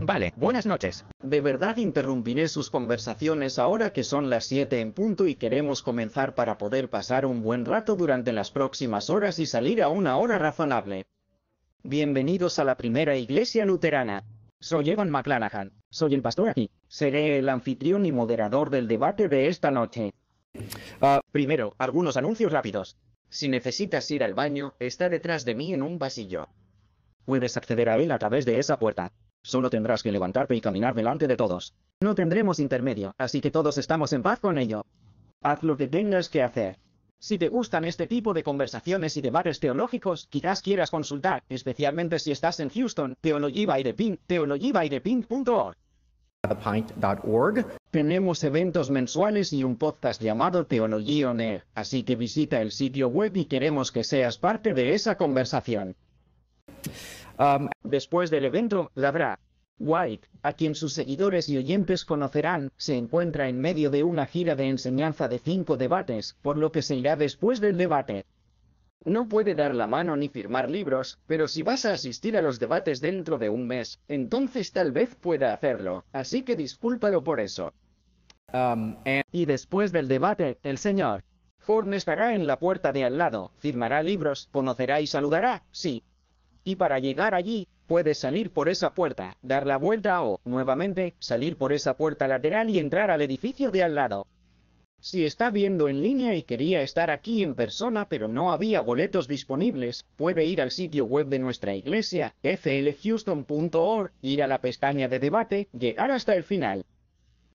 Vale, buenas noches. De verdad interrumpiré sus conversaciones ahora que son las 7 en punto y queremos comenzar para poder pasar un buen rato durante las próximas horas y salir a una hora razonable. Bienvenidos a la primera iglesia luterana. Soy Evan McClanahan, soy el pastor aquí. Seré el anfitrión y moderador del debate de esta noche. Primero, algunos anuncios rápidos. Si necesitas ir al baño, está detrás de mí en un pasillo. Puedes acceder a él a través de esa puerta. Solo tendrás que levantarte y caminar delante de todos. No tendremos intermedio, así que todos estamos en paz con ello. Haz lo que tengas que hacer. Si te gustan este tipo de conversaciones y debates teológicos, quizás quieras consultar, especialmente si estás en Houston, Theology by the Pink, theologybythepink.org. thepint.org. Tenemos eventos mensuales y un podcast llamado Theology On Air, así que visita el sitio web y queremos que seas parte de esa conversación. Después del evento, Labra White, a quien sus seguidores y oyentes conocerán, se encuentra en medio de una gira de enseñanza de 5 debates, por lo que se irá después del debate. No puede dar la mano ni firmar libros, pero si vas a asistir a los debates dentro de un mes, entonces tal vez pueda hacerlo, así que discúlpalo por eso. Y después del debate, el señor Horn estará en la puerta de al lado, firmará libros, conocerá y saludará, sí. Y para llegar allí, puedes salir por esa puerta, dar la vuelta o, nuevamente, salir por esa puerta lateral y entrar al edificio de al lado. Si está viendo en línea y quería estar aquí en persona pero no había boletos disponibles, puede ir al sitio web de nuestra iglesia, flhouston.org, ir a la pestaña de debate, llegar hasta el final.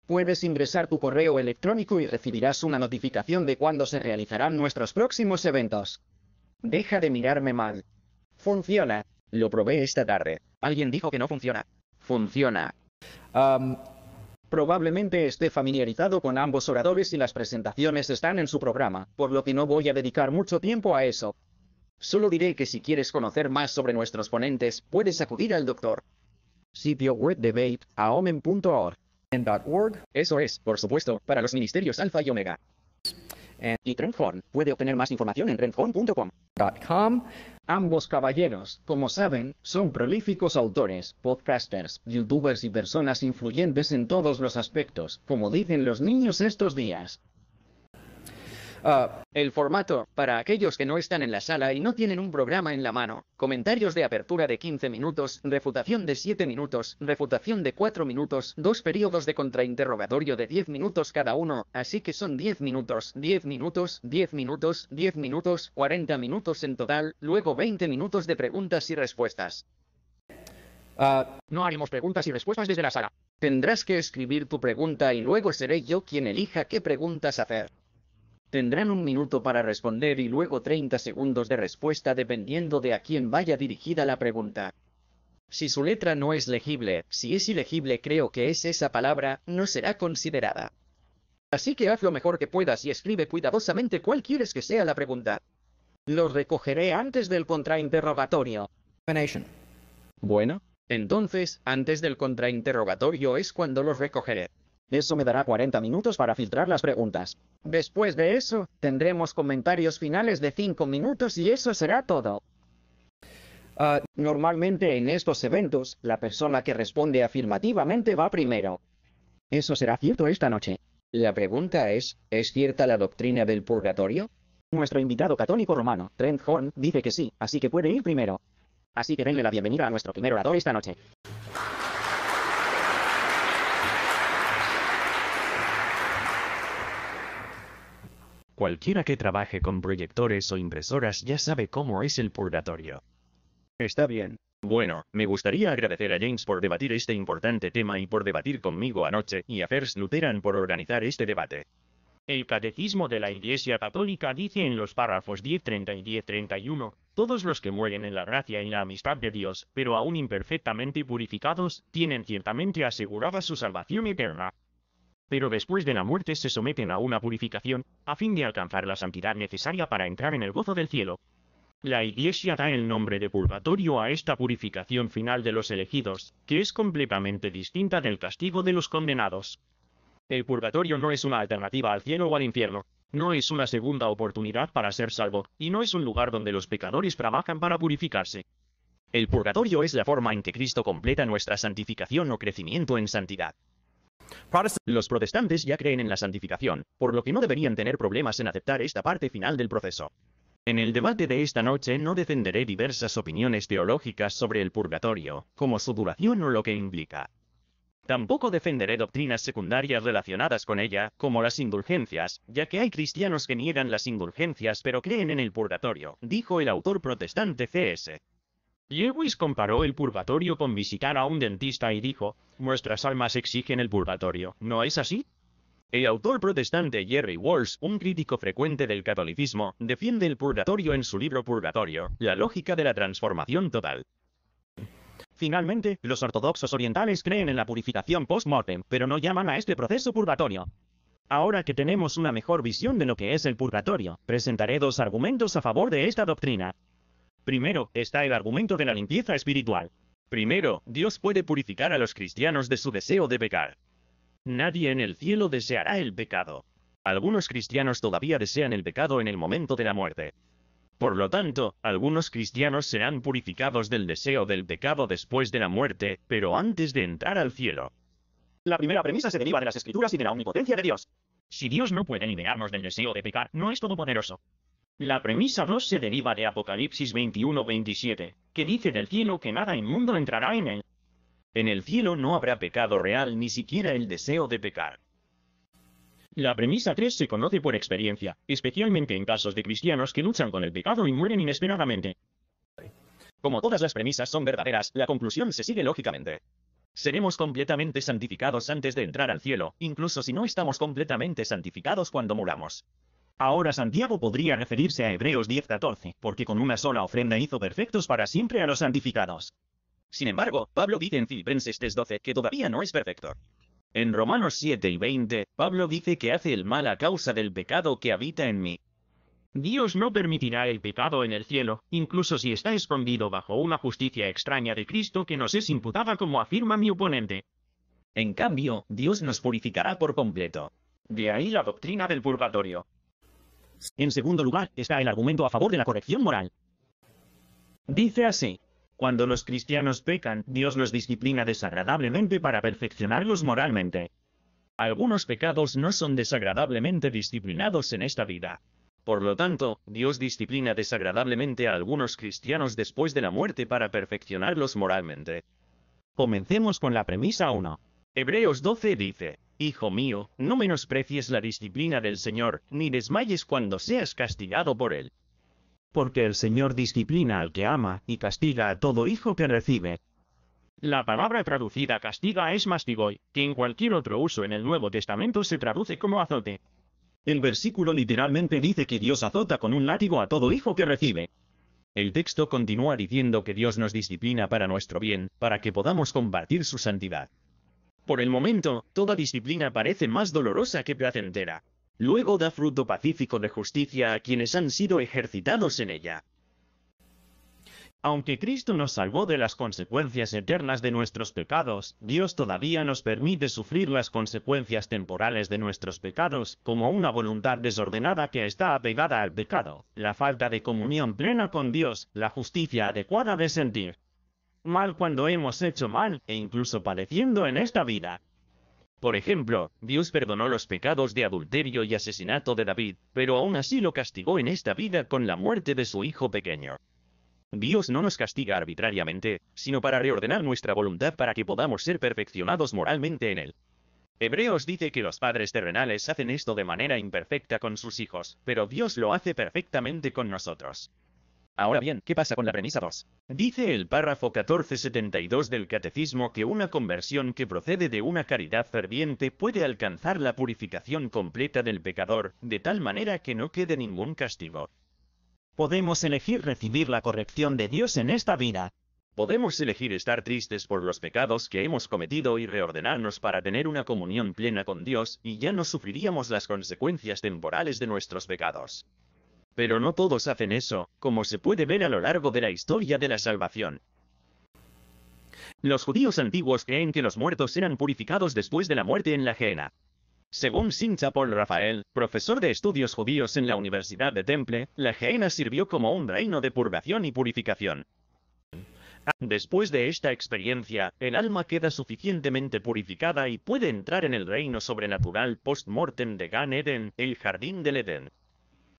Puedes ingresar tu correo electrónico y recibirás una notificación de cuándo se realizarán nuestros próximos eventos. Deja de mirarme mal. Funciona. Lo probé esta tarde. Alguien dijo que no funciona. Funciona. Probablemente esté familiarizado con ambos oradores y las presentaciones están en su programa, por lo que no voy a dedicar mucho tiempo a eso. Solo diré que si quieres conocer más sobre nuestros ponentes, puedes acudir al Dr. Sitio web debate, aomen.org. Eso es, por supuesto, para los ministerios Alfa y Omega. Y Trent Horn puede obtener más información en trenthorn.com. Ambos caballeros, como saben, son prolíficos autores, podcasters, youtubers y personas influyentes en todos los aspectos, como dicen los niños estos días. El formato, para aquellos que no están en la sala y no tienen un programa en la mano: comentarios de apertura de 15 minutos, refutación de 7 minutos, refutación de 4 minutos, 2 periodos de contrainterrogatorio de 10 minutos cada uno, así que son 10 minutos, 10 minutos, 10 minutos, 10 minutos, 40 minutos en total, luego 20 minutos de preguntas y respuestas. No haremos preguntas y respuestas desde la sala. Tendrás que escribir tu pregunta y luego seré yo quien elija qué preguntas hacer. Tendrán 1 minuto para responder y luego 30 segundos de respuesta dependiendo de a quién vaya dirigida la pregunta. Si su letra no es legible, si es ilegible creo que es esa palabra, no será considerada. Así que haz lo mejor que puedas y escribe cuidadosamente cuál quieres que sea la pregunta. Los recogeré antes del contrainterrogatorio. Bueno, entonces, antes del contrainterrogatorio es cuando los recogeré. Eso me dará 40 minutos para filtrar las preguntas. Después de eso, tendremos comentarios finales de 5 minutos y eso será todo. Normalmente en estos eventos, la persona que responde afirmativamente va primero. Eso será cierto esta noche. La pregunta ¿es cierta la doctrina del purgatorio? Nuestro invitado católico romano, Trent Horn, dice que sí, así que puede ir primero. Así que denle la bienvenida a nuestro primer orador esta noche. Cualquiera que trabaje con proyectores o impresoras ya sabe cómo es el purgatorio. Está bien. Bueno, me gustaría agradecer a James por debatir este importante tema y por debatir conmigo anoche, y a First Lutheran por organizar este debate. El Catecismo de la Iglesia Católica dice en los párrafos 10.30 y 10.31, todos los que mueren en la gracia y la amistad de Dios, pero aún imperfectamente purificados, tienen ciertamente asegurada su salvación eterna. Pero después de la muerte se someten a una purificación, a fin de alcanzar la santidad necesaria para entrar en el gozo del cielo. La Iglesia da el nombre de purgatorio a esta purificación final de los elegidos, que es completamente distinta del castigo de los condenados. El purgatorio no es una alternativa al cielo o al infierno, no es una segunda oportunidad para ser salvo, y no es un lugar donde los pecadores trabajan para purificarse. El purgatorio es la forma en que Cristo completa nuestra santificación o crecimiento en santidad. Los protestantes ya creen en la santificación, por lo que no deberían tener problemas en aceptar esta parte final del proceso. En el debate de esta noche no defenderé diversas opiniones teológicas sobre el purgatorio, como su duración o lo que implica. Tampoco defenderé doctrinas secundarias relacionadas con ella, como las indulgencias, ya que hay cristianos que niegan las indulgencias pero creen en el purgatorio, dijo el autor protestante C.S. Lewis comparó el purgatorio con visitar a un dentista y dijo, nuestras almas exigen el purgatorio, ¿no es así? El autor protestante Jerry Walsh, un crítico frecuente del catolicismo, defiende el purgatorio en su libro Purgatorio, la lógica de la transformación total. Finalmente, los ortodoxos orientales creen en la purificación post-mortem, pero no llaman a este proceso purgatorio. Ahora que tenemos una mejor visión de lo que es el purgatorio, presentaré dos argumentos a favor de esta doctrina. Primero, está el argumento de la limpieza espiritual. Primero, Dios puede purificar a los cristianos de su deseo de pecar. Nadie en el cielo deseará el pecado. Algunos cristianos todavía desean el pecado en el momento de la muerte. Por lo tanto, algunos cristianos serán purificados del deseo del pecado después de la muerte, pero antes de entrar al cielo. La primera premisa se deriva de las Escrituras y de la omnipotencia de Dios. Si Dios no puede liberarnos del deseo de pecar, no es todopoderoso. La premisa 2 se deriva de Apocalipsis 21:27, que dice del cielo que nada inmundo entrará en él. En el cielo no habrá pecado real, ni siquiera el deseo de pecar. La premisa 3 se conoce por experiencia, especialmente en casos de cristianos que luchan con el pecado y mueren inesperadamente. Como todas las premisas son verdaderas, la conclusión se sigue lógicamente. Seremos completamente santificados antes de entrar al cielo, incluso si no estamos completamente santificados cuando muramos. Ahora Santiago podría referirse a Hebreos 10:14, porque con una sola ofrenda hizo perfectos para siempre a los santificados. Sin embargo, Pablo dice en Filipenses 3:12 que todavía no es perfecto. En Romanos 7:20, Pablo dice que hace el mal a causa del pecado que habita en mí. Dios no permitirá el pecado en el cielo, incluso si está escondido bajo una justicia extraña de Cristo que nos es imputada como afirma mi oponente. En cambio, Dios nos purificará por completo. De ahí la doctrina del purgatorio. En segundo lugar, está el argumento a favor de la corrección moral. Dice así: cuando los cristianos pecan, Dios los disciplina desagradablemente para perfeccionarlos moralmente. Algunos pecados no son desagradablemente disciplinados en esta vida. Por lo tanto, Dios disciplina desagradablemente a algunos cristianos después de la muerte para perfeccionarlos moralmente. Comencemos con la premisa 1. Hebreos 12 dice: Hijo mío, no menosprecies la disciplina del Señor, ni desmayes cuando seas castigado por él. Porque el Señor disciplina al que ama, y castiga a todo hijo que recibe. La palabra traducida castiga es mastigoi, que en cualquier otro uso en el Nuevo Testamento se traduce como azote. El versículo literalmente dice que Dios azota con un látigo a todo hijo que recibe. El texto continúa diciendo que Dios nos disciplina para nuestro bien, para que podamos compartir su santidad. Por el momento, toda disciplina parece más dolorosa que placentera. Luego da fruto pacífico de justicia a quienes han sido ejercitados en ella. Aunque Cristo nos salvó de las consecuencias eternas de nuestros pecados, Dios todavía nos permite sufrir las consecuencias temporales de nuestros pecados, como una voluntad desordenada que está apegada al pecado, la falta de comunión plena con Dios, la justicia adecuada de sentir mal cuando hemos hecho mal, e incluso padeciendo en esta vida. Por ejemplo, Dios perdonó los pecados de adulterio y asesinato de David, pero aún así lo castigó en esta vida con la muerte de su hijo pequeño. Dios no nos castiga arbitrariamente, sino para reordenar nuestra voluntad para que podamos ser perfeccionados moralmente en él. Hebreos dice que los padres terrenales hacen esto de manera imperfecta con sus hijos, pero Dios lo hace perfectamente con nosotros. Ahora bien, ¿qué pasa con la premisa 2? Dice el párrafo 1472 del Catecismo que una conversión que procede de una caridad ferviente puede alcanzar la purificación completa del pecador, de tal manera que no quede ningún castigo. Podemos elegir recibir la corrección de Dios en esta vida. Podemos elegir estar tristes por los pecados que hemos cometido y reordenarnos para tener una comunión plena con Dios, y ya no sufriríamos las consecuencias temporales de nuestros pecados. Pero no todos hacen eso, como se puede ver a lo largo de la historia de la salvación. Los judíos antiguos creen que los muertos eran purificados después de la muerte en la Gehenna. Según Sint Paul Raphael, profesor de estudios judíos en la Universidad de Temple, la Gehenna sirvió como un reino de purgación y purificación. Después de esta experiencia, el alma queda suficientemente purificada y puede entrar en el reino sobrenatural post-mortem de Gan Eden, el jardín del Edén.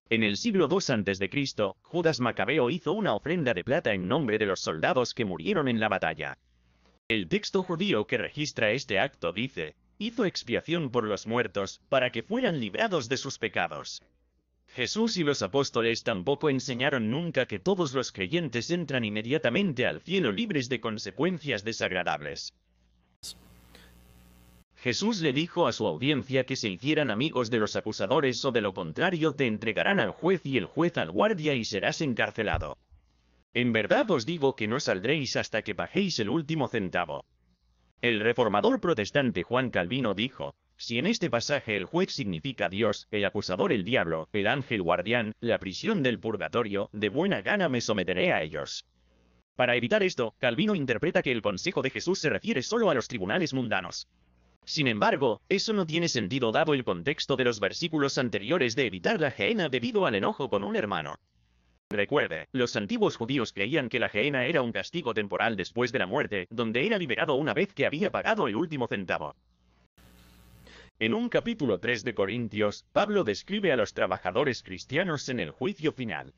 En el siglo II a.C., Judas Macabeo hizo una ofrenda de plata en nombre de los soldados que murieron en la batalla. El texto judío que registra este acto dice: hizo expiación por los muertos, para que fueran librados de sus pecados. Jesús y los apóstoles tampoco enseñaron nunca que todos los creyentes entran inmediatamente al cielo libres de consecuencias desagradables. Jesús le dijo a su audiencia que se hicieran amigos de los acusadores o de lo contrario te entregarán al juez y el juez al guardia y serás encarcelado. En verdad os digo que no saldréis hasta que paguéis el último centavo. El reformador protestante Juan Calvino dijo: si en este pasaje el juez significa Dios, el acusador el diablo, el ángel guardián, la prisión del purgatorio, de buena gana me someteré a ellos. Para evitar esto, Calvino interpreta que el consejo de Jesús se refiere solo a los tribunales mundanos. Sin embargo, eso no tiene sentido dado el contexto de los versículos anteriores de evitar la gehenna debido al enojo con un hermano. Recuerde, los antiguos judíos creían que la gehenna era un castigo temporal después de la muerte, donde era liberado una vez que había pagado el último centavo. En un capítulo 3 de Corintios, Pablo describe a los trabajadores cristianos en el juicio final.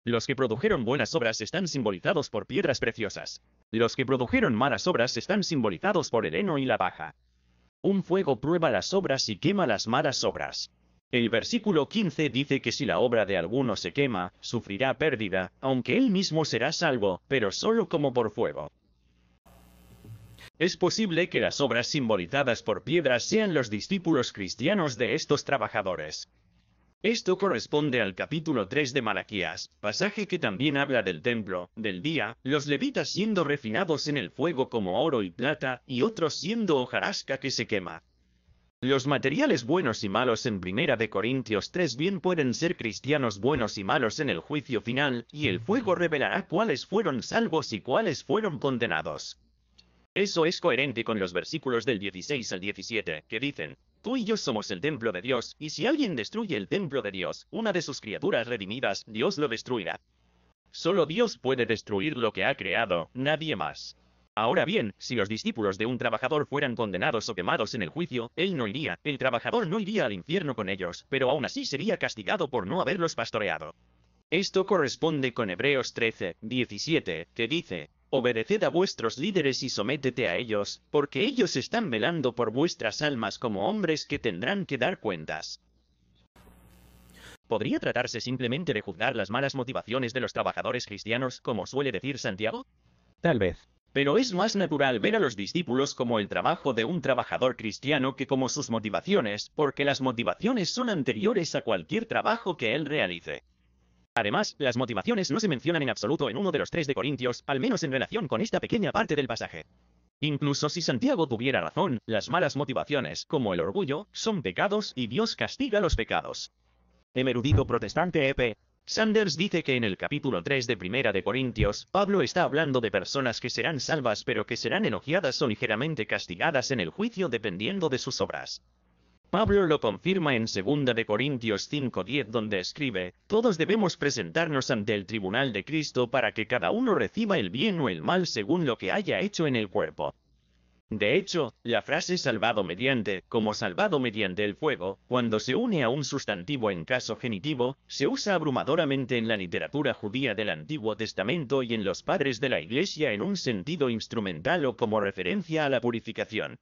Los que produjeron buenas obras están simbolizados por piedras preciosas. Los que produjeron malas obras están simbolizados por el heno y la paja. Un fuego prueba las obras y quema las malas obras. El versículo 15 dice que si la obra de alguno se quema, sufrirá pérdida, aunque él mismo será salvo, pero solo como por fuego. Es posible que las obras simbolizadas por piedras sean los discípulos cristianos de estos trabajadores. Esto corresponde al capítulo 3 de Malaquías, pasaje que también habla del templo, del día, los levitas siendo refinados en el fuego como oro y plata, y otros siendo hojarasca que se quema. Los materiales buenos y malos en 1 de Corintios 3 bien pueden ser cristianos buenos y malos en el juicio final, y el fuego revelará cuáles fueron salvos y cuáles fueron condenados. Eso es coherente con los versículos del 16 al 17, que dicen: tú y yo somos el templo de Dios, y si alguien destruye el templo de Dios, una de sus criaturas redimidas, Dios lo destruirá. Solo Dios puede destruir lo que ha creado, nadie más. Ahora bien, si los discípulos de un trabajador fueran condenados o quemados en el juicio, él no iría, el trabajador no iría al infierno con ellos, pero aún así sería castigado por no haberlos pastoreado. Esto corresponde con Hebreos 13, 17, que dice: obedeced a vuestros líderes y sométete a ellos, porque ellos están velando por vuestras almas como hombres que tendrán que dar cuentas. ¿Podría tratarse simplemente de juzgar las malas motivaciones de los trabajadores cristianos, como suele decir Santiago? Tal vez. Pero es más natural ver a los discípulos como el trabajo de un trabajador cristiano que como sus motivaciones, porque las motivaciones son anteriores a cualquier trabajo que él realice. Además, las motivaciones no se mencionan en absoluto en uno de los 3 de Corintios, al menos en relación con esta pequeña parte del pasaje. Incluso si Santiago tuviera razón, las malas motivaciones, como el orgullo, son pecados y Dios castiga los pecados. El erudito protestante E.P. Sanders dice que en el capítulo 3 de 1 de Corintios, Pablo está hablando de personas que serán salvas pero que serán elogiadas o ligeramente castigadas en el juicio dependiendo de sus obras. Pablo lo confirma en 2 de Corintios 5:10 donde escribe: todos debemos presentarnos ante el tribunal de Cristo para que cada uno reciba el bien o el mal según lo que haya hecho en el cuerpo. De hecho, la frase salvado mediante, como salvado mediante el fuego, cuando se une a un sustantivo en caso genitivo, se usa abrumadoramente en la literatura judía del Antiguo Testamento y en los padres de la Iglesia en un sentido instrumental o como referencia a la purificación.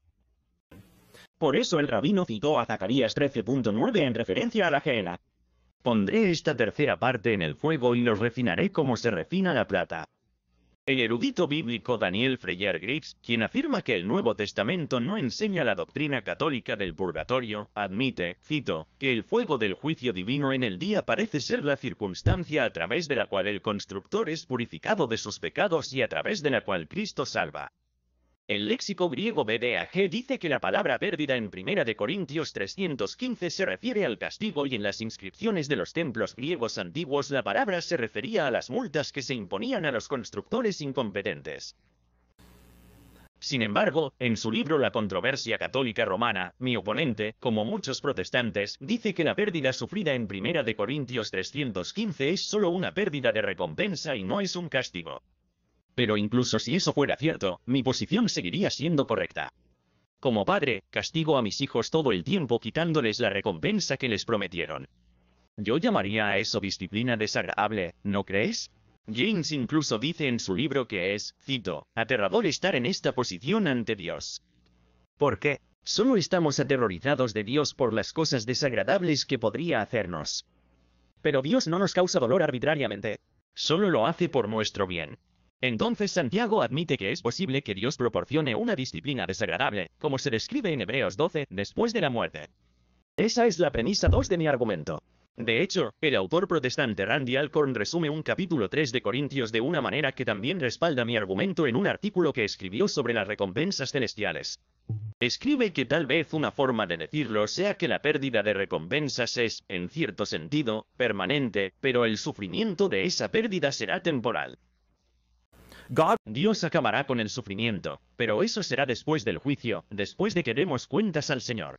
Por eso el rabino citó a Zacarías 13.9 en referencia a la gehenna. Pondré esta tercera parte en el fuego y los refinaré como se refina la plata. El erudito bíblico Daniel Freyer Griggs, quien afirma que el Nuevo Testamento no enseña la doctrina católica del purgatorio, admite, cito, que el fuego del juicio divino en el día parece ser la circunstancia a través de la cual el constructor es purificado de sus pecados y a través de la cual Cristo salva. El léxico griego BDAG dice que la palabra pérdida en 1 de Corintios 315 se refiere al castigo y en las inscripciones de los templos griegos antiguos la palabra se refería a las multas que se imponían a los constructores incompetentes. Sin embargo, en su libro La controversia católica romana, mi oponente, como muchos protestantes, dice que la pérdida sufrida en 1 de Corintios 3:15 es solo una pérdida de recompensa y no es un castigo. Pero incluso si eso fuera cierto, mi posición seguiría siendo correcta. Como padre, castigo a mis hijos todo el tiempo quitándoles la recompensa que les prometieron. Yo llamaría a eso disciplina desagradable, ¿no crees? James incluso dice en su libro que es, cito, aterrador estar en esta posición ante Dios. ¿Por qué? Solo estamos aterrorizados de Dios por las cosas desagradables que podría hacernos. Pero Dios no nos causa dolor arbitrariamente. Solo lo hace por nuestro bien. Entonces Santiago admite que es posible que Dios proporcione una disciplina desagradable, como se describe en Hebreos 12, después de la muerte. Esa es la premisa 2 de mi argumento. De hecho, el autor protestante Randy Alcorn resume un capítulo 3 de Corintios de una manera que también respalda mi argumento en un artículo que escribió sobre las recompensas celestiales. Escribe que tal vez una forma de decirlo sea que la pérdida de recompensas es, en cierto sentido, permanente, pero el sufrimiento de esa pérdida será temporal. Dios acabará con el sufrimiento, pero eso será después del juicio, después de que demos cuentas al Señor.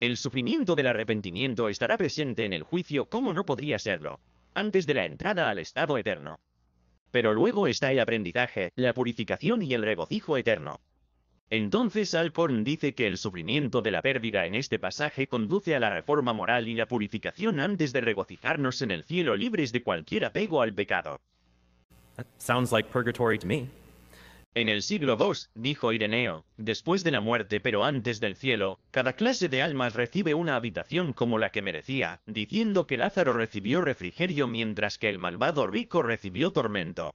El sufrimiento del arrepentimiento estará presente en el juicio como no podría serlo, antes de la entrada al estado eterno. Pero luego está el aprendizaje, la purificación y el regocijo eterno. Entonces Alcorn dice que el sufrimiento de la pérdida en este pasaje conduce a la reforma moral y la purificación antes de regocijarnos en el cielo libres de cualquier apego al pecado. That sounds like purgatory to me. En el siglo II, dijo Ireneo, después de la muerte pero antes del cielo, cada clase de almas recibe una habitación como la que merecía, diciendo que Lázaro recibió refrigerio mientras que el malvado rico recibió tormento.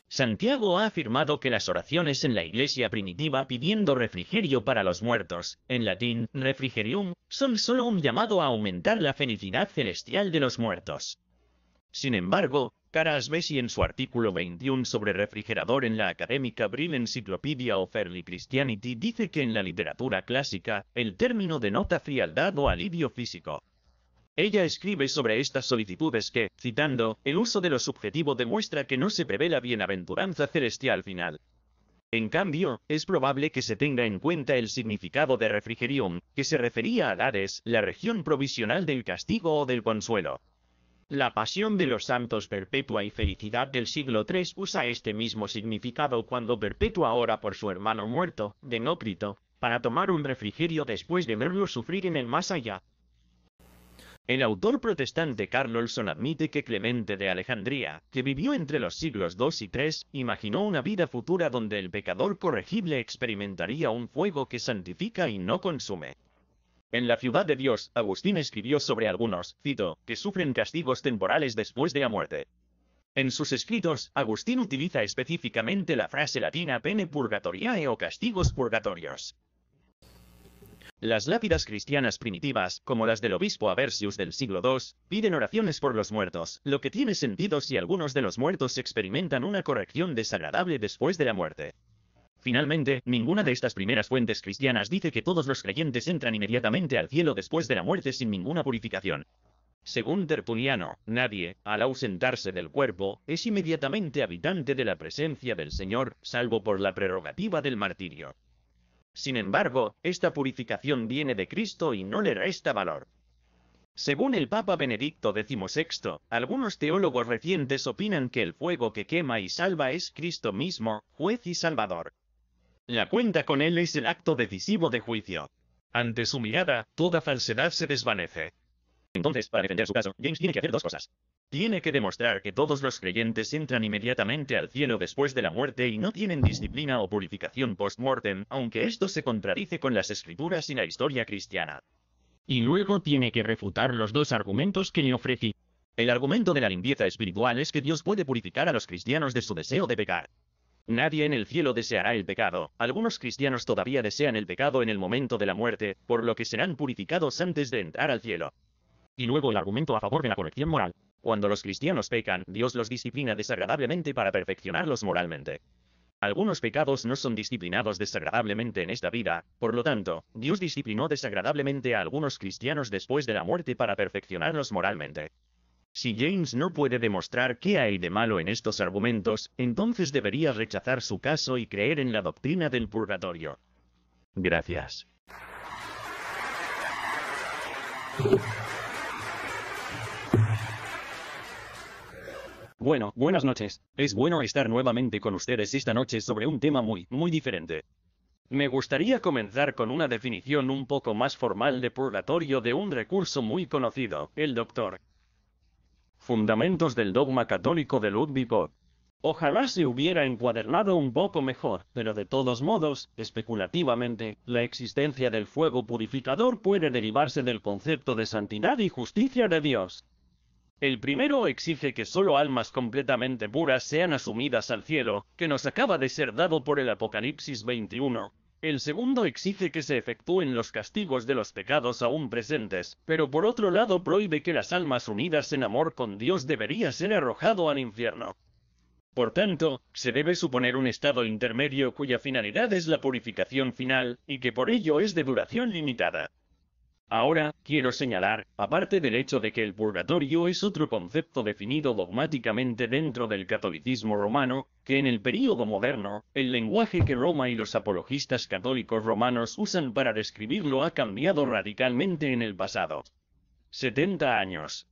Santiago ha afirmado que las oraciones en la iglesia primitiva pidiendo refrigerio para los muertos, en latín, refrigerium, son solo un llamado a aumentar la felicidad celestial de los muertos. Sin embargo, Cara Sbesi en su artículo 21 sobre refrigerador en la académica Brill Encyclopedia of Early Christianity dice que en la literatura clásica, el término denota frialdad o alivio físico. Ella escribe sobre estas solicitudes que, citando, el uso de lo subjetivo demuestra que no se prevé la bienaventuranza celestial final. En cambio, es probable que se tenga en cuenta el significado de refrigerium, que se refería a Hades, la región provisional del castigo o del consuelo. La Pasión de los Santos Perpetua y Felicidad del siglo III usa este mismo significado cuando Perpetua ora por su hermano muerto, Denócrito, para tomar un refrigerio después de verlo sufrir en el más allá. El autor protestante Carl Olson admite que Clemente de Alejandría, que vivió entre los siglos II y III, imaginó una vida futura donde el pecador corregible experimentaría un fuego que santifica y no consume. En La ciudad de Dios, Agustín escribió sobre algunos, cito, que sufren castigos temporales después de la muerte. En sus escritos, Agustín utiliza específicamente la frase latina pene purgatoriae o castigos purgatorios. Las lápidas cristianas primitivas, como las del obispo Aversius del siglo II, piden oraciones por los muertos, lo que tiene sentido si algunos de los muertos experimentan una corrección desagradable después de la muerte. Finalmente, ninguna de estas primeras fuentes cristianas dice que todos los creyentes entran inmediatamente al cielo después de la muerte sin ninguna purificación. Según Tertuliano, nadie, al ausentarse del cuerpo, es inmediatamente habitante de la presencia del Señor, salvo por la prerrogativa del martirio. Sin embargo, esta purificación viene de Cristo y no le resta valor. Según el Papa Benedicto XVI, algunos teólogos recientes opinan que el fuego que quema y salva es Cristo mismo, juez y salvador. La cuenta con él es el acto decisivo de juicio. Ante su mirada, toda falsedad se desvanece. Entonces, para defender su caso, James tiene que hacer dos cosas. Tiene que demostrar que todos los creyentes entran inmediatamente al cielo después de la muerte y no tienen disciplina o purificación post-mortem, aunque esto se contradice con las escrituras y la historia cristiana. Y luego tiene que refutar los dos argumentos que le ofrecí. El argumento de la limpieza espiritual es que Dios puede purificar a los cristianos de su deseo de pecar. Nadie en el cielo deseará el pecado. Algunos cristianos todavía desean el pecado en el momento de la muerte, por lo que serán purificados antes de entrar al cielo. Y luego el argumento a favor de la corrección moral. Cuando los cristianos pecan, Dios los disciplina desagradablemente para perfeccionarlos moralmente. Algunos pecados no son disciplinados desagradablemente en esta vida, por lo tanto, Dios disciplinó desagradablemente a algunos cristianos después de la muerte para perfeccionarlos moralmente. Si James no puede demostrar qué hay de malo en estos argumentos, entonces debería rechazar su caso y creer en la doctrina del purgatorio. Gracias. Bueno, buenas noches. Es bueno estar nuevamente con ustedes esta noche sobre un tema muy diferente. Me gustaría comenzar con una definición un poco más formal de purgatorio de un recurso muy conocido, el Dr. Fundamentos del dogma católico de Ludwig Vogt. Ojalá se hubiera encuadernado un poco mejor, pero de todos modos, especulativamente, la existencia del fuego purificador puede derivarse del concepto de santidad y justicia de Dios. El primero exige que solo almas completamente puras sean asumidas al cielo, que nos acaba de ser dado por el Apocalipsis 21. El segundo exige que se efectúen los castigos de los pecados aún presentes, pero por otro lado prohíbe que las almas unidas en amor con Dios debería ser arrojado al infierno. Por tanto, se debe suponer un estado intermedio cuya finalidad es la purificación final, y que por ello es de duración limitada. Ahora, quiero señalar, aparte del hecho de que el purgatorio es otro concepto definido dogmáticamente dentro del catolicismo romano, que en el período moderno, el lenguaje que Roma y los apologistas católicos romanos usan para describirlo ha cambiado radicalmente en el pasado. 70 años.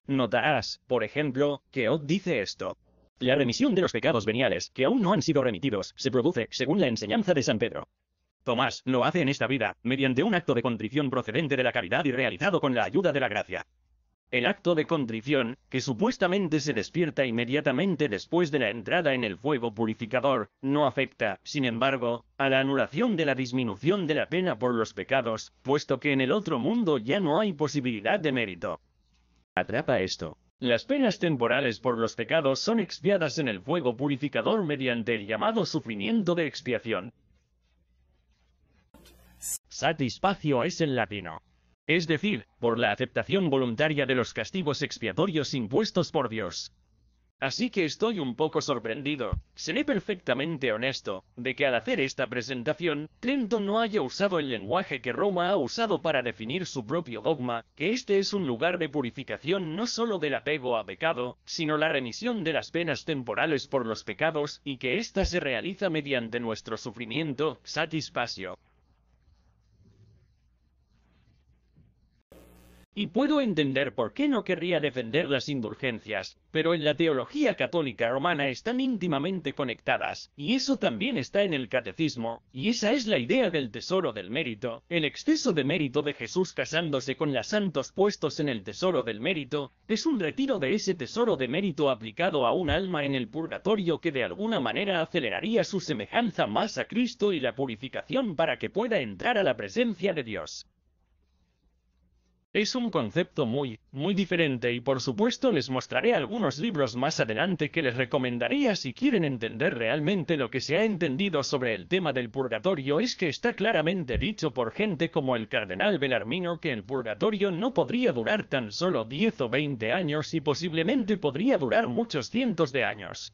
Notarás, por ejemplo, que Ott dice esto. La remisión de los pecados veniales, que aún no han sido remitidos, se produce según la enseñanza de San Pedro. Tomás lo hace en esta vida, mediante un acto de contrición procedente de la caridad y realizado con la ayuda de la gracia. El acto de contrición, que supuestamente se despierta inmediatamente después de la entrada en el fuego purificador, no afecta, sin embargo, a la anulación de la disminución de la pena por los pecados, puesto que en el otro mundo ya no hay posibilidad de mérito. Atrapa esto. Las penas temporales por los pecados son expiadas en el fuego purificador mediante el llamado sufrimiento de expiación. Satisfacio es el latino. Es decir, por la aceptación voluntaria de los castigos expiatorios impuestos por Dios. Así que estoy un poco sorprendido, seré perfectamente honesto, de que al hacer esta presentación, Trenton no haya usado el lenguaje que Roma ha usado para definir su propio dogma, que este es un lugar de purificación no solo del apego a pecado, sino la remisión de las penas temporales por los pecados, y que ésta se realiza mediante nuestro sufrimiento, satisfacio. Y puedo entender por qué no querría defender las indulgencias, pero en la teología católica romana están íntimamente conectadas, y eso también está en el catecismo, y esa es la idea del tesoro del mérito, el exceso de mérito de Jesús casándose con las santos puestos en el tesoro del mérito, es un retiro de ese tesoro de mérito aplicado a un alma en el purgatorio que de alguna manera aceleraría su semejanza más a Cristo y la purificación para que pueda entrar a la presencia de Dios. Es un concepto muy diferente y por supuesto les mostraré algunos libros más adelante que les recomendaría si quieren entender realmente lo que se ha entendido sobre el tema del purgatorio. Es que está claramente dicho por gente como el cardenal Bellarmino que el purgatorio no podría durar tan solo 10 o 20 años y posiblemente podría durar muchos cientos de años.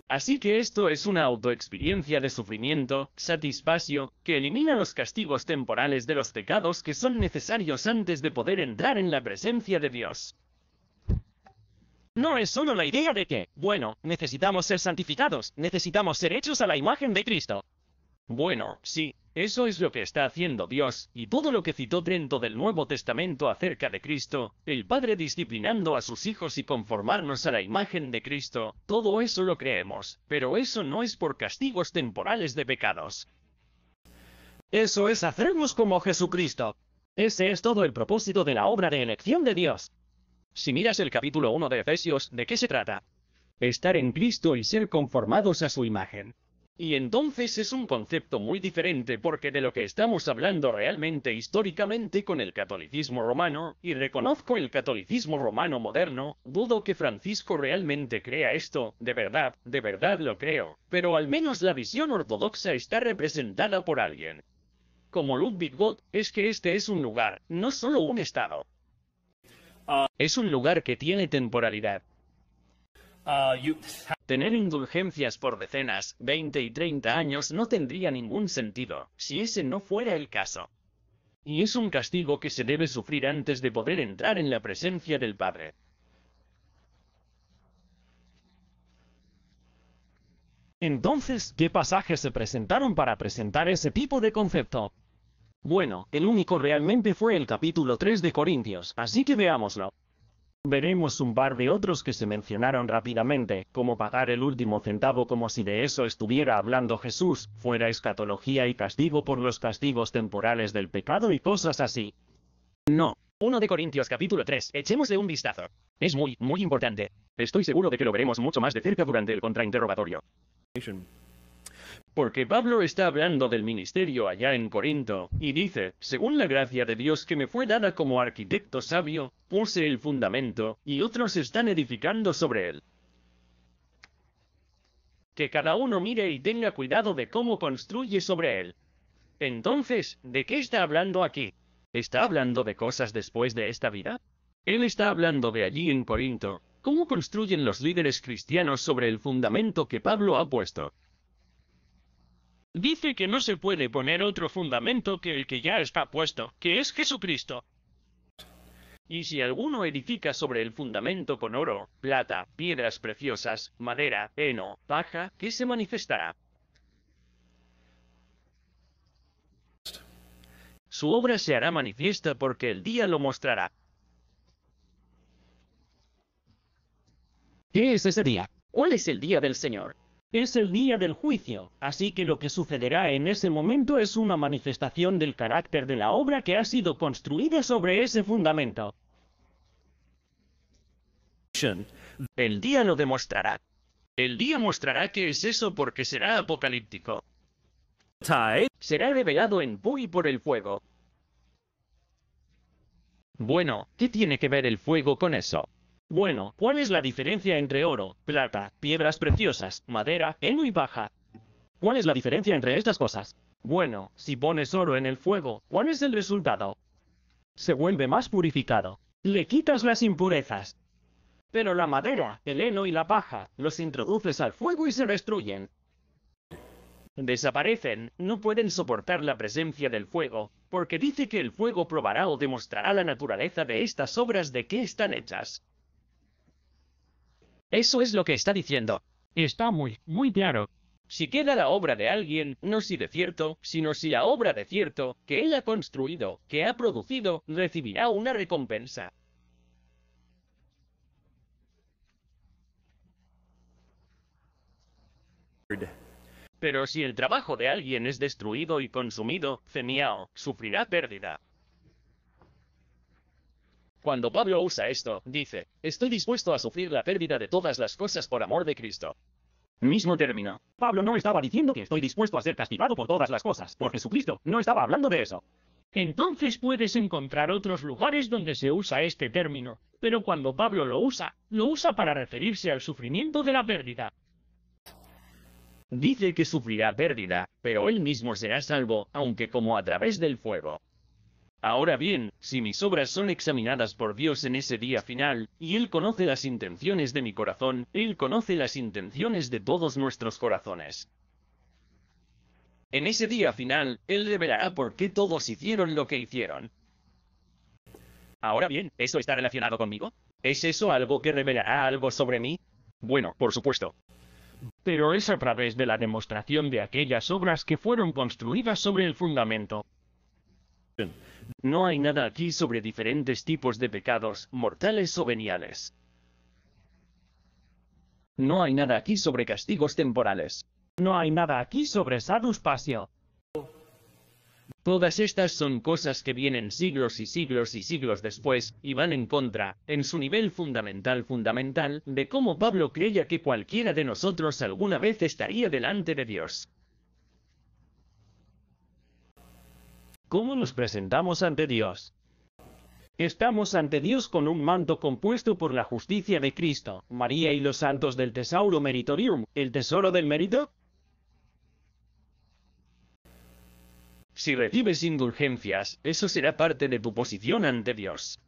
Así que esto es una autoexperiencia de sufrimiento, satisfacio, que elimina los castigos temporales de los pecados que son necesarios antes de poder entrar en la presencia de Dios. No es solo la idea de que, bueno, necesitamos ser santificados, necesitamos ser hechos a la imagen de Cristo. Bueno, sí, eso es lo que está haciendo Dios, y todo lo que citó Trento del Nuevo Testamento acerca de Cristo, el Padre disciplinando a sus hijos y conformarnos a la imagen de Cristo, todo eso lo creemos, pero eso no es por castigos temporales de pecados. Eso es hacernos como Jesucristo. Ese es todo el propósito de la obra de elección de Dios. Si miras el capítulo 1 de Efesios, ¿de qué se trata? Estar en Cristo y ser conformados a su imagen. Y entonces es un concepto muy diferente porque de lo que estamos hablando realmente históricamente con el catolicismo romano, y reconozco el catolicismo romano moderno, dudo que Francisco realmente crea esto, de verdad lo creo, pero al menos la visión ortodoxa está representada por alguien. Como Ludwig Vogt, es que este es un lugar, no solo un estado. Es un lugar que tiene temporalidad. Tener indulgencias por decenas, 20 y 30 años no tendría ningún sentido, si ese no fuera el caso. y es un castigo que se debe sufrir antes de poder entrar en la presencia del Padre. Entonces, ¿qué pasajes se presentaron para presentar ese tipo de concepto? Bueno, el único realmente fue el capítulo 3 de Corintios, así que veámoslo. Veremos un par de otros que se mencionaron rápidamente, como pagar el último centavo como si de eso estuviera hablando Jesús, fuera escatología y castigo por los castigos temporales del pecado y cosas así. No. 1 de Corintios capítulo 3, echémosle un vistazo. Es muy importante. Estoy seguro de que lo veremos mucho más de cerca durante el contrainterrogatorio. Porque Pablo está hablando del ministerio allá en Corinto, y dice, según la gracia de Dios que me fue dada como arquitecto sabio, puse el fundamento, y otros están edificando sobre él. Que cada uno mire y tenga cuidado de cómo construye sobre él. Entonces, ¿de qué está hablando aquí? ¿Está hablando de cosas después de esta vida? Él está hablando de allí en Corinto. ¿Cómo construyen los líderes cristianos sobre el fundamento que Pablo ha puesto? Dice que no se puede poner otro fundamento que el que ya está puesto, que es Jesucristo. Y si alguno edifica sobre el fundamento con oro, plata, piedras preciosas, madera, heno, paja, ¿qué se manifestará? Su obra se hará manifiesta porque el día lo mostrará. ¿Qué es ese día? ¿Cuál es el día del Señor? Es el día del juicio, así que lo que sucederá en ese momento es una manifestación del carácter de la obra que ha sido construida sobre ese fundamento. El día lo demostrará. El día mostrará qué es eso porque será apocalíptico. Será revelado en Pui por el fuego. Bueno, ¿qué tiene que ver el fuego con eso? Bueno, ¿cuál es la diferencia entre oro, plata, piedras preciosas, madera, heno y paja? ¿Cuál es la diferencia entre estas cosas? Bueno, si pones oro en el fuego, ¿cuál es el resultado? Se vuelve más purificado. Le quitas las impurezas. Pero la madera, el heno y la paja, los introduces al fuego y se destruyen. Desaparecen, no pueden soportar la presencia del fuego, porque dice que el fuego probará o demostrará la naturaleza de estas obras de qué están hechas. Eso es lo que está diciendo. Está muy claro. Si queda la obra de alguien, no si de cierto, sino si la obra de cierto, que él ha construido, que ha producido, recibirá una recompensa. Pero si el trabajo de alguien es destruido y consumido, Feniao, sufrirá pérdida. Cuando Pablo usa esto, dice, estoy dispuesto a sufrir la pérdida de todas las cosas por amor de Cristo. Mismo término. Pablo no estaba diciendo que estoy dispuesto a ser castigado por todas las cosas, por Jesucristo, no estaba hablando de eso. Entonces puedes encontrar otros lugares donde se usa este término, pero cuando Pablo lo usa para referirse al sufrimiento de la pérdida. Dice que sufrirá pérdida, pero él mismo será salvo, aunque como a través del fuego. Ahora bien, si mis obras son examinadas por Dios en ese día final, y Él conoce las intenciones de mi corazón, Él conoce las intenciones de todos nuestros corazones. En ese día final, Él revelará por qué todos hicieron lo que hicieron. Ahora bien, ¿eso está relacionado conmigo? ¿Es eso algo que revelará algo sobre mí? Bueno, por supuesto. Pero es a través de la demostración de aquellas obras que fueron construidas sobre el fundamento. No hay nada aquí sobre diferentes tipos de pecados, mortales o veniales. No hay nada aquí sobre castigos temporales. No hay nada aquí sobre salus pasio. Todas estas son cosas que vienen siglos y siglos y siglos después, y van en contra, en su nivel fundamental, de cómo Pablo creía que cualquiera de nosotros alguna vez estaría delante de Dios. ¿Cómo nos presentamos ante Dios? Estamos ante Dios con un manto compuesto por la justicia de Cristo, María y los santos del Tesauro Meritorium, el tesoro del mérito. Si recibes indulgencias, eso será parte de tu posición ante Dios.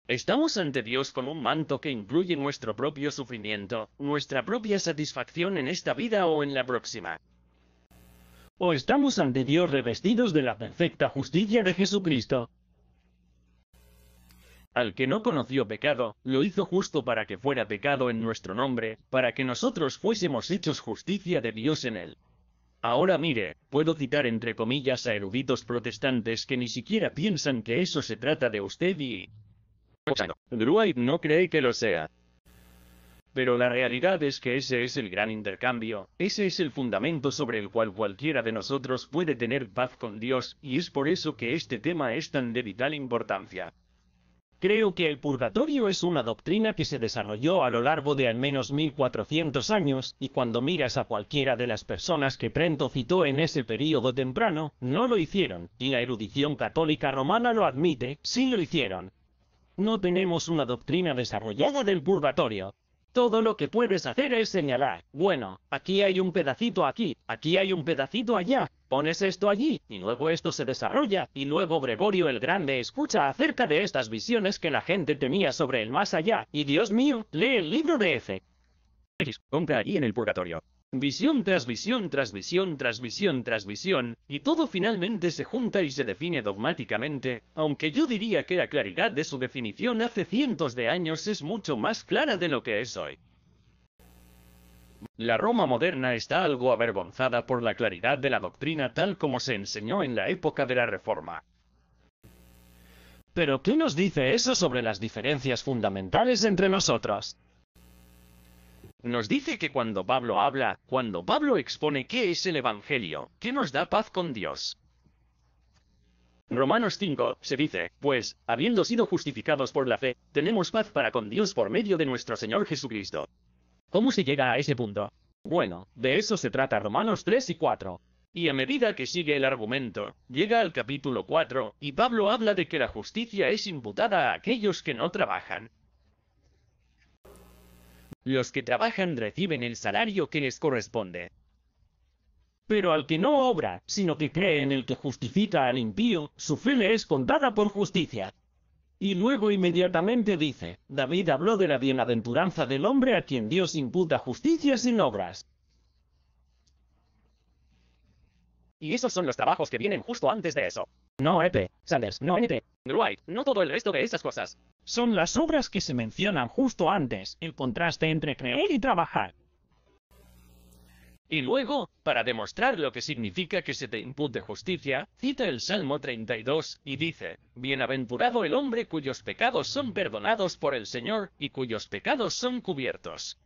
Estamos ante Dios con un manto que incluye nuestro propio sufrimiento, nuestra propia satisfacción en esta vida o en la próxima. O estamos ante Dios revestidos de la perfecta justicia de Jesucristo. Al que no conoció pecado, lo hizo justo para que fuera pecado en nuestro nombre, para que nosotros fuésemos hechos justicia de Dios en él. Ahora mire, puedo citar entre comillas a eruditos protestantes que ni siquiera piensan que eso se trata de usted y... Dwight no cree que lo sea. Pero la realidad es que ese es el gran intercambio, ese es el fundamento sobre el cual cualquiera de nosotros puede tener paz con Dios, y es por eso que este tema es tan de vital importancia. Creo que el purgatorio es una doctrina que se desarrolló a lo largo de al menos 1400 años, y cuando miras a cualquiera de las personas que Brento citó en ese período temprano, no lo hicieron, y la erudición católica romana lo admite, sí lo hicieron. No tenemos una doctrina desarrollada del purgatorio. Todo lo que puedes hacer es señalar, bueno, aquí hay un pedacito aquí hay un pedacito allá, pones esto allí, y luego esto se desarrolla, y luego Gregorio el Grande escucha acerca de estas visiones que la gente tenía sobre el más allá, y Dios mío, lee el libro de F. Compra allí en el purgatorio. Visión tras visión tras visión tras visión tras visión, y todo finalmente se junta y se define dogmáticamente, aunque yo diría que la claridad de su definición hace cientos de años es mucho más clara de lo que es hoy. La Roma moderna está algo avergonzada por la claridad de la doctrina tal como se enseñó en la época de la Reforma. ¿Pero qué nos dice eso sobre las diferencias fundamentales entre nosotros? Nos dice que cuando Pablo habla, cuando Pablo expone qué es el Evangelio, que nos da paz con Dios. Romanos 5, se dice, pues, habiendo sido justificados por la fe, tenemos paz para con Dios por medio de nuestro Señor Jesucristo. ¿Cómo se llega a ese punto? Bueno, de eso se trata Romanos 3 y 4. Y a medida que sigue el argumento, llega al capítulo 4, y Pablo habla de que la justicia es imputada a aquellos que no trabajan. Los que trabajan reciben el salario que les corresponde. Pero al que no obra, sino que cree en el que justifica al impío, su fe le es contada por justicia. Y luego inmediatamente dice, David habló de la bienaventuranza del hombre a quien Dios imputa justicia sin obras. Y esos son los trabajos que vienen justo antes de eso. No EP, Sanders, no NP. Dwight, no todo el resto de esas cosas. Son las obras que se mencionan justo antes, el contraste entre creer y trabajar. Y luego, para demostrar lo que significa que se te impute justicia, cita el Salmo 32, y dice, Bienaventurado el hombre cuyos pecados son perdonados por el Señor, y cuyos pecados son cubiertos.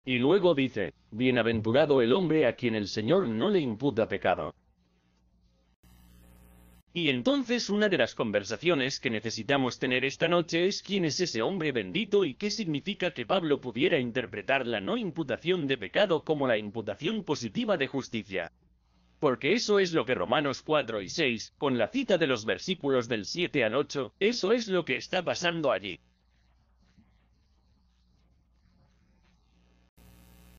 Y luego dice, Bienaventurado el hombre a quien el Señor no le imputa pecado. Y entonces una de las conversaciones que necesitamos tener esta noche es quién es ese hombre bendito y qué significa que Pablo pudiera interpretar la no imputación de pecado como la imputación positiva de justicia. Porque eso es lo que Romanos 4 y 6, con la cita de los versículos del 7 al 8, eso es lo que está pasando allí.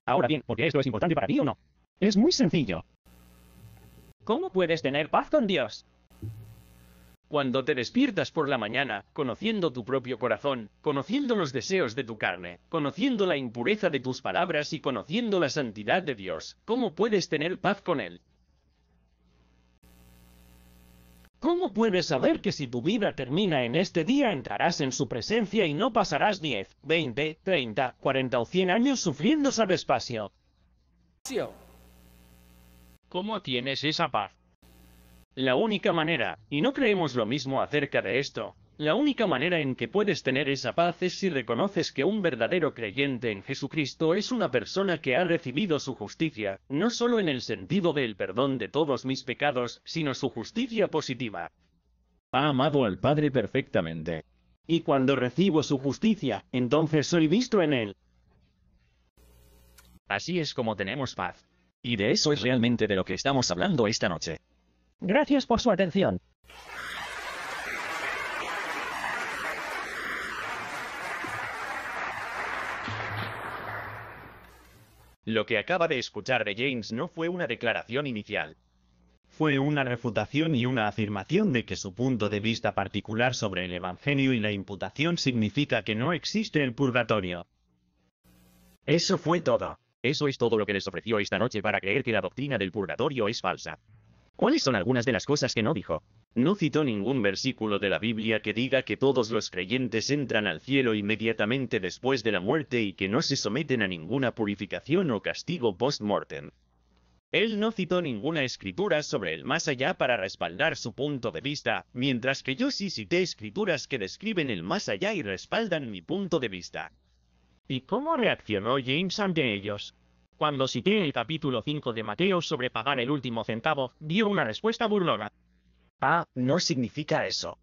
Ahora bien, ¿por qué esto es importante para ti o no? Es muy sencillo. ¿Cómo puedes tener paz con Dios? Cuando te despiertas por la mañana, conociendo tu propio corazón, conociendo los deseos de tu carne, conociendo la impureza de tus palabras y conociendo la santidad de Dios, ¿cómo puedes tener paz con Él? ¿Cómo puedes saber que si tu vida termina en este día entrarás en su presencia y no pasarás 10, 20, 30, 40 o 100 años sufriendo despacio? ¿Cómo tienes esa paz? La única manera, y no creemos lo mismo acerca de esto, la única manera en que puedes tener esa paz es si reconoces que un verdadero creyente en Jesucristo es una persona que ha recibido su justicia, no solo en el sentido del perdón de todos mis pecados, sino su justicia positiva. Ha amado al Padre perfectamente. Y cuando recibo su justicia, entonces soy visto en Él. Así es como tenemos paz. Y de eso es realmente de lo que estamos hablando esta noche. Gracias por su atención. Lo que acaba de escuchar de James no fue una declaración inicial. Fue una refutación y una afirmación de que su punto de vista particular sobre el Evangelio y la imputación significa que no existe el purgatorio. Eso fue todo. Eso es todo lo que les ofreció esta noche para creer que la doctrina del purgatorio es falsa. ¿Cuáles son algunas de las cosas que no dijo? No citó ningún versículo de la Biblia que diga que todos los creyentes entran al cielo inmediatamente después de la muerte y que no se someten a ninguna purificación o castigo post-mortem. Él no citó ninguna escritura sobre el más allá para respaldar su punto de vista, mientras que yo sí cité escrituras que describen el más allá y respaldan mi punto de vista. ¿Y cómo reaccionó James ante ellos? Cuando cité el capítulo 5 de Mateo sobre pagar el último centavo, dio una respuesta burlona. Ah, no significa eso.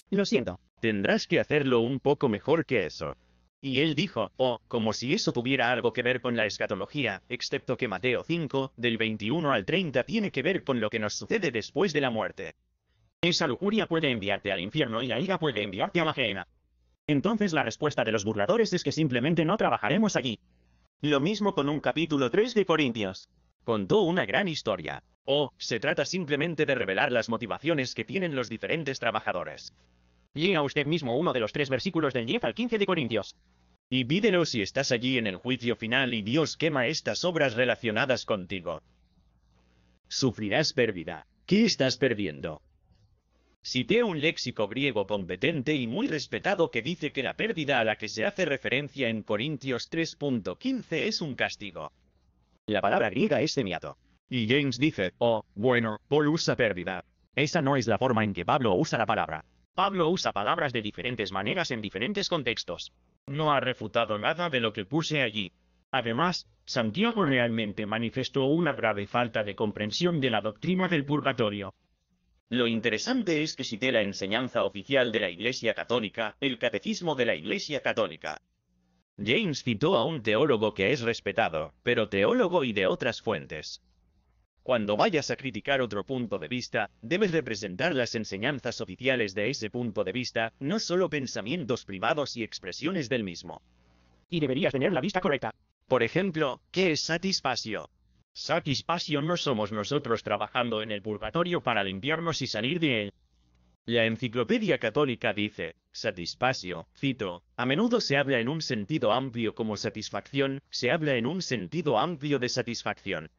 Lo siento. Tendrás que hacerlo un poco mejor que eso. Y él dijo, como si eso tuviera algo que ver con la escatología, excepto que Mateo 5, del 21 al 30 tiene que ver con lo que nos sucede después de la muerte. Esa lujuria puede enviarte al infierno y la ira puede enviarte a la gehenna. Entonces la respuesta de los burladores es que simplemente no trabajaremos allí. Lo mismo con un capítulo 3 de Corintios. Contó una gran historia. Se trata simplemente de revelar las motivaciones que tienen los diferentes trabajadores. Lea usted mismo uno de los 3 versículos del 10 al 15 de Corintios. Y pídelo si estás allí en el juicio final y Dios quema estas obras relacionadas contigo. Sufrirás pérdida. ¿Qué estás perdiendo? Cité un léxico griego competente y muy respetado que dice que la pérdida a la que se hace referencia en Corintios 3.15 es un castigo. La palabra griega es semiato. Y James dice, bueno, Paul usa pérdida. Esa no es la forma en que Pablo usa la palabra. Pablo usa palabras de diferentes maneras en diferentes contextos. No ha refutado nada de lo que puse allí. Además, Santiago realmente manifestó una grave falta de comprensión de la doctrina del purgatorio. Lo interesante es que cité la enseñanza oficial de la Iglesia Católica, el Catecismo de la Iglesia Católica. James citó a un teólogo que es respetado, pero teólogo y de otras fuentes. Cuando vayas a criticar otro punto de vista, debes representar las enseñanzas oficiales de ese punto de vista, no solo pensamientos privados y expresiones del mismo. Y deberías tener la vista correcta. Por ejemplo, ¿qué es satisfacción? Satisfacción no somos nosotros trabajando en el purgatorio para limpiarnos y salir de él. La Enciclopedia Católica dice, satisfacción, cito, a menudo se habla en un sentido amplio como satisfacción, se habla en un sentido amplio de satisfacción.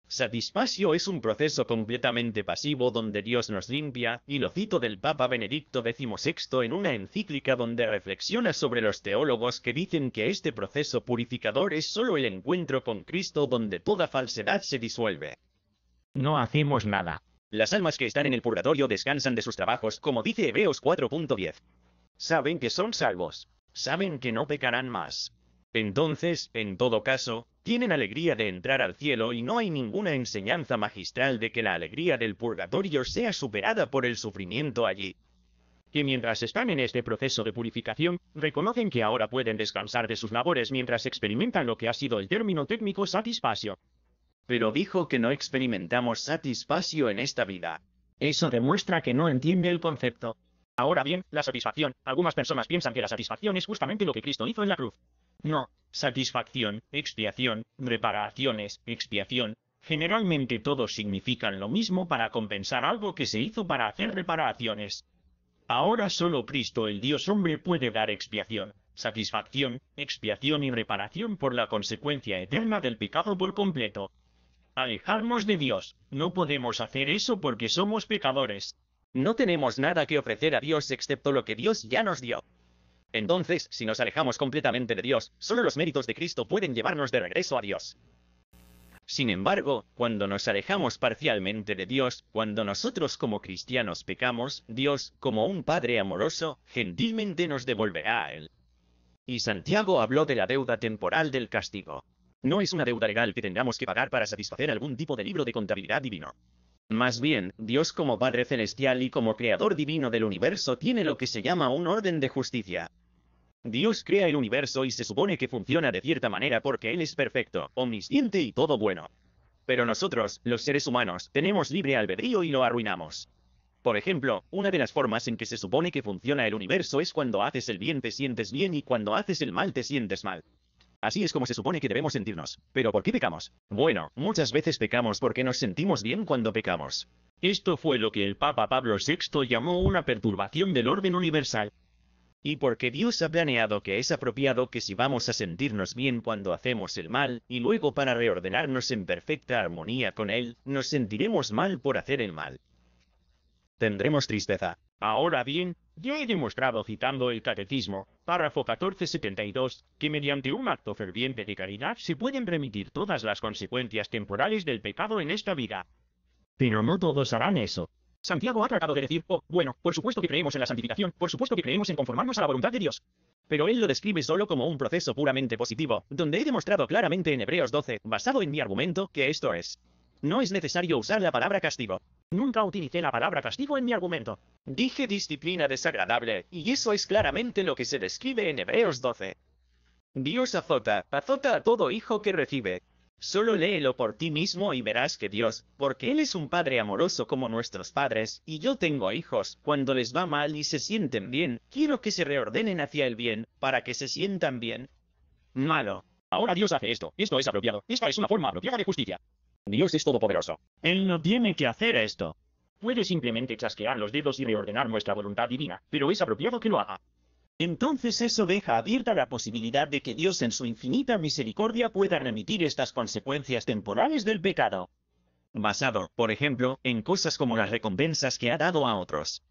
Satisfacción es un proceso completamente pasivo donde Dios nos limpia, y lo cito del Papa Benedicto XVI en una encíclica donde reflexiona sobre los teólogos que dicen que este proceso purificador es solo el encuentro con Cristo donde toda falsedad se disuelve. No hacemos nada. Las almas que están en el purgatorio descansan de sus trabajos, como dice Hebreos 4.10. Saben que son salvos. Saben que no pecarán más. Entonces, en todo caso, tienen alegría de entrar al cielo y no hay ninguna enseñanza magistral de que la alegría del purgatorio sea superada por el sufrimiento allí. Que mientras están en este proceso de purificación, reconocen que ahora pueden descansar de sus labores mientras experimentan lo que ha sido el término técnico satisfacción. Pero dijo que no experimentamos satisfacción en esta vida. Eso demuestra que no entiende el concepto. Ahora bien, la satisfacción, algunas personas piensan que la satisfacción es justamente lo que Cristo hizo en la cruz. No, satisfacción, expiación, reparaciones, expiación, generalmente todos significan lo mismo para compensar algo que se hizo para hacer reparaciones. Ahora solo Cristo el Dios hombre puede dar expiación, satisfacción, expiación y reparación por la consecuencia eterna del pecado por completo. Alejarnos de Dios, no podemos hacer eso porque somos pecadores. No tenemos nada que ofrecer a Dios excepto lo que Dios ya nos dio. Entonces, si nos alejamos completamente de Dios, solo los méritos de Cristo pueden llevarnos de regreso a Dios. Sin embargo, cuando nos alejamos parcialmente de Dios, cuando nosotros como cristianos pecamos, Dios, como un Padre amoroso, gentilmente nos devolverá a Él. Y Santiago habló de la deuda temporal del castigo. No es una deuda legal que tengamos que pagar para satisfacer algún tipo de libro de contabilidad divino. Más bien, Dios como Padre Celestial y como Creador divino del universo tiene lo que se llama un orden de justicia. Dios crea el universo y se supone que funciona de cierta manera porque Él es perfecto, omnisciente y todo bueno. Pero nosotros, los seres humanos, tenemos libre albedrío y lo arruinamos. Por ejemplo, una de las formas en que se supone que funciona el universo es cuando haces el bien te sientes bien y cuando haces el mal te sientes mal. Así es como se supone que debemos sentirnos. ¿Pero por qué pecamos? Bueno, muchas veces pecamos porque nos sentimos bien cuando pecamos. Esto fue lo que el Papa Pablo VI llamó una perturbación del orden universal. Y porque Dios ha planeado que es apropiado que si vamos a sentirnos bien cuando hacemos el mal, y luego para reordenarnos en perfecta armonía con Él, nos sentiremos mal por hacer el mal. Tendremos tristeza. Ahora bien, yo he demostrado citando el Catecismo, párrafo 1472, que mediante un acto ferviente de caridad se pueden remitir todas las consecuencias temporales del pecado en esta vida. Pero no todos harán eso. Santiago ha tratado de decir, bueno, por supuesto que creemos en la santificación, por supuesto que creemos en conformarnos a la voluntad de Dios. Pero él lo describe solo como un proceso puramente positivo, donde he demostrado claramente en Hebreos 12, basado en mi argumento, que esto es. No es necesario usar la palabra castigo. Nunca utilicé la palabra castigo en mi argumento. Dije disciplina desagradable, y eso es claramente lo que se describe en Hebreos 12. Dios azota a todo hijo que recibe. Solo léelo por ti mismo y verás que Dios, porque Él es un Padre amoroso como nuestros padres, y yo tengo hijos, cuando les va mal y se sienten bien, quiero que se reordenen hacia el bien, para que se sientan bien. Malo. Ahora Dios hace esto es apropiado, esta es una forma apropiada de justicia. Dios es todopoderoso. Él no tiene que hacer esto. Puede simplemente chasquear los dedos y reordenar nuestra voluntad divina, pero es apropiado que lo haga. Entonces eso deja abierta la posibilidad de que Dios en su infinita misericordia pueda remitir estas consecuencias temporales del pecado. Basado, por ejemplo, en cosas como las recompensas que ha dado a otros.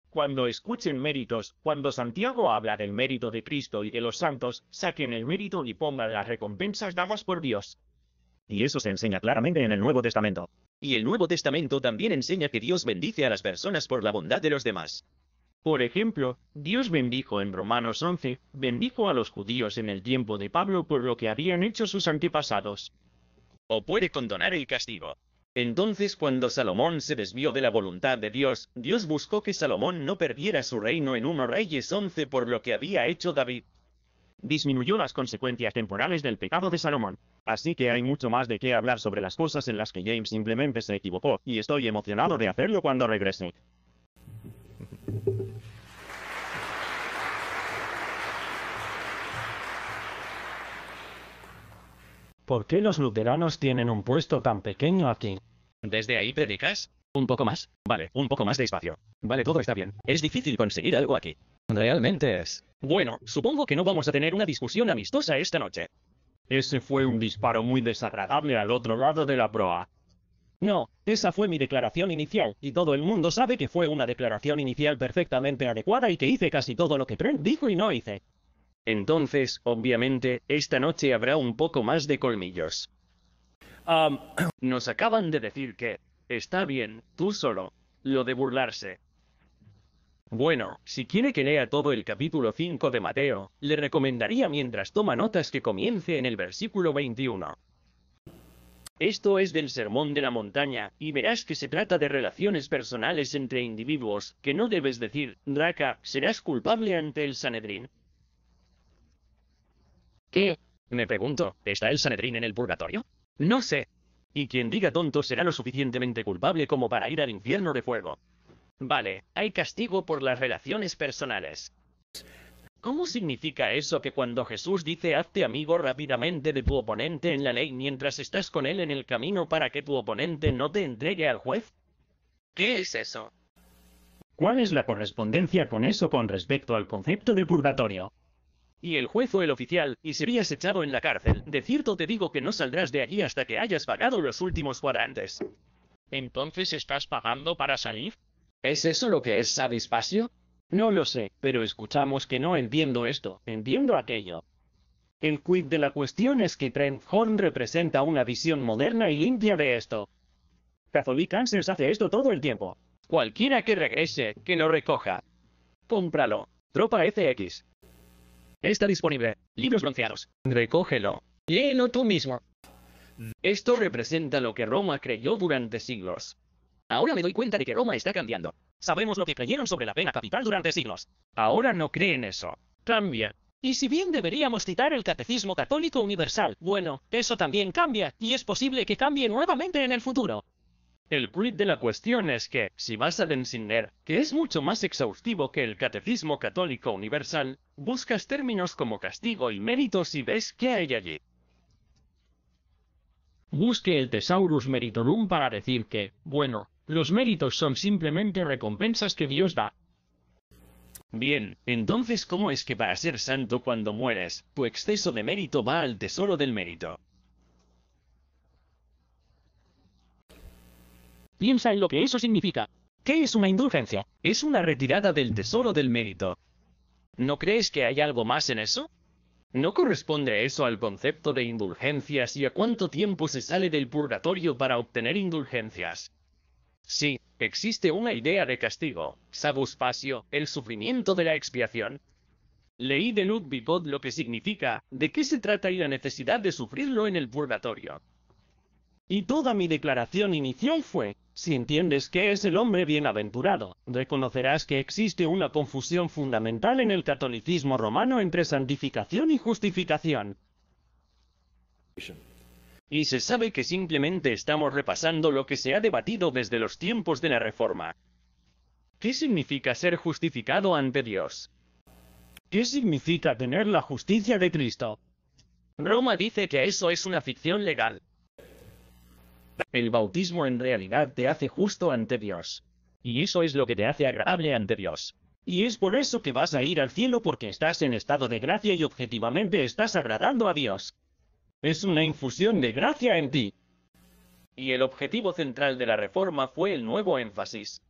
Cuando escuchen méritos, cuando Santiago habla del mérito de Cristo y de los santos, saquen el mérito y pongan las recompensas dadas por Dios. Y eso se enseña claramente en el Nuevo Testamento. Y el Nuevo Testamento también enseña que Dios bendice a las personas por la bondad de los demás. Por ejemplo, Dios bendijo en Romanos 11, bendijo a los judíos en el tiempo de Pablo por lo que habían hecho sus antepasados. O puede condonar el castigo. Entonces cuando Salomón se desvió de la voluntad de Dios, Dios buscó que Salomón no perdiera su reino en 1 Reyes 11 por lo que había hecho David. Disminuyó las consecuencias temporales del pecado de Salomón. Así que hay mucho más de qué hablar sobre las cosas en las que James simplemente se equivocó, y estoy emocionado de hacerlo cuando regrese. ¿Por qué los luteranos tienen un puesto tan pequeño aquí? ¿Desde ahí predicas? Un poco más. Vale, un poco más de espacio. Vale, todo está bien. Es difícil conseguir algo aquí. Realmente es. Bueno, supongo que no vamos a tener una discusión amistosa esta noche. Ese fue un disparo muy desagradable al otro lado de la proa. No, esa fue mi declaración inicial, y todo el mundo sabe que fue una declaración inicial perfectamente adecuada y que hice casi todo lo que Trent dijo y no hice. Entonces, obviamente, esta noche habrá un poco más de colmillos. Nos acaban de decir que, está bien, tú solo, lo de burlarse. Bueno, si quiere que lea todo el capítulo 5 de Mateo, le recomendaría mientras toma notas que comience en el versículo 21. Esto es del Sermón de la Montaña, y verás que se trata de relaciones personales entre individuos, que no debes decir, Raka, serás culpable ante el Sanedrín. ¿Qué? Me pregunto, ¿está el Sanedrín en el purgatorio? No sé. Y quien diga tonto será lo suficientemente culpable como para ir al infierno de fuego. Vale, hay castigo por las relaciones personales. ¿Cómo significa eso que cuando Jesús dice hazte amigo rápidamente de tu oponente en la ley mientras estás con él en el camino para que tu oponente no te entregue al juez? ¿Qué es eso? ¿Cuál es la correspondencia con eso con respecto al concepto de purgatorio? Y el juez o el oficial, y serías echado en la cárcel. De cierto te digo que no saldrás de allí hasta que hayas pagado los últimos cuadrantes. ¿Entonces estás pagando para salir? ¿Es eso lo que es satisfacción? No lo sé, pero escuchamos que no entiendo esto, entiendo aquello. El quid de la cuestión es que Trent Horn representa una visión moderna y limpia de esto. Catholic Answers hace esto todo el tiempo. Cualquiera que regrese, que lo recoja. Cómpralo. Tropa FX. Está disponible. Libros bronceados. Recógelo. Léelo tú mismo. Esto representa lo que Roma creyó durante siglos. Ahora me doy cuenta de que Roma está cambiando. Sabemos lo que creyeron sobre la pena capital durante siglos. Ahora no creen eso. Cambia. Y si bien deberíamos citar el Catecismo Católico Universal, bueno, eso también cambia, y es posible que cambie nuevamente en el futuro. El quid de la cuestión es que, si vas a Denzinger, que es mucho más exhaustivo que el Catecismo Católico Universal, buscas términos como castigo y méritos y ves qué hay allí. Busque el Thesaurus Meritorum para decir que, bueno, los méritos son simplemente recompensas que Dios da. Bien, entonces ¿cómo es que para ser santo cuando mueres, tu exceso de mérito va al tesoro del mérito? Piensa en lo que eso significa. ¿Qué es una indulgencia? Es una retirada del tesoro del mérito. ¿No crees que hay algo más en eso? ¿No corresponde eso al concepto de indulgencias y a cuánto tiempo se sale del purgatorio para obtener indulgencias? Sí, existe una idea de castigo, sabuspacio, el sufrimiento de la expiación. Leí de Ludwig Bott lo que significa, de qué se trata y la necesidad de sufrirlo en el purgatorio. Y toda mi declaración inicial fue, si entiendes qué es el hombre bienaventurado, reconocerás que existe una confusión fundamental en el catolicismo romano entre santificación y justificación. Y se sabe que simplemente estamos repasando lo que se ha debatido desde los tiempos de la Reforma. ¿Qué significa ser justificado ante Dios? ¿Qué significa tener la justicia de Cristo? Roma dice que eso es una ficción legal. El bautismo en realidad te hace justo ante Dios. Y eso es lo que te hace agradable ante Dios. Y es por eso que vas a ir al cielo porque estás en estado de gracia y objetivamente estás agradando a Dios. Es una infusión de gracia en ti. Y el objetivo central de la reforma fue el nuevo énfasis.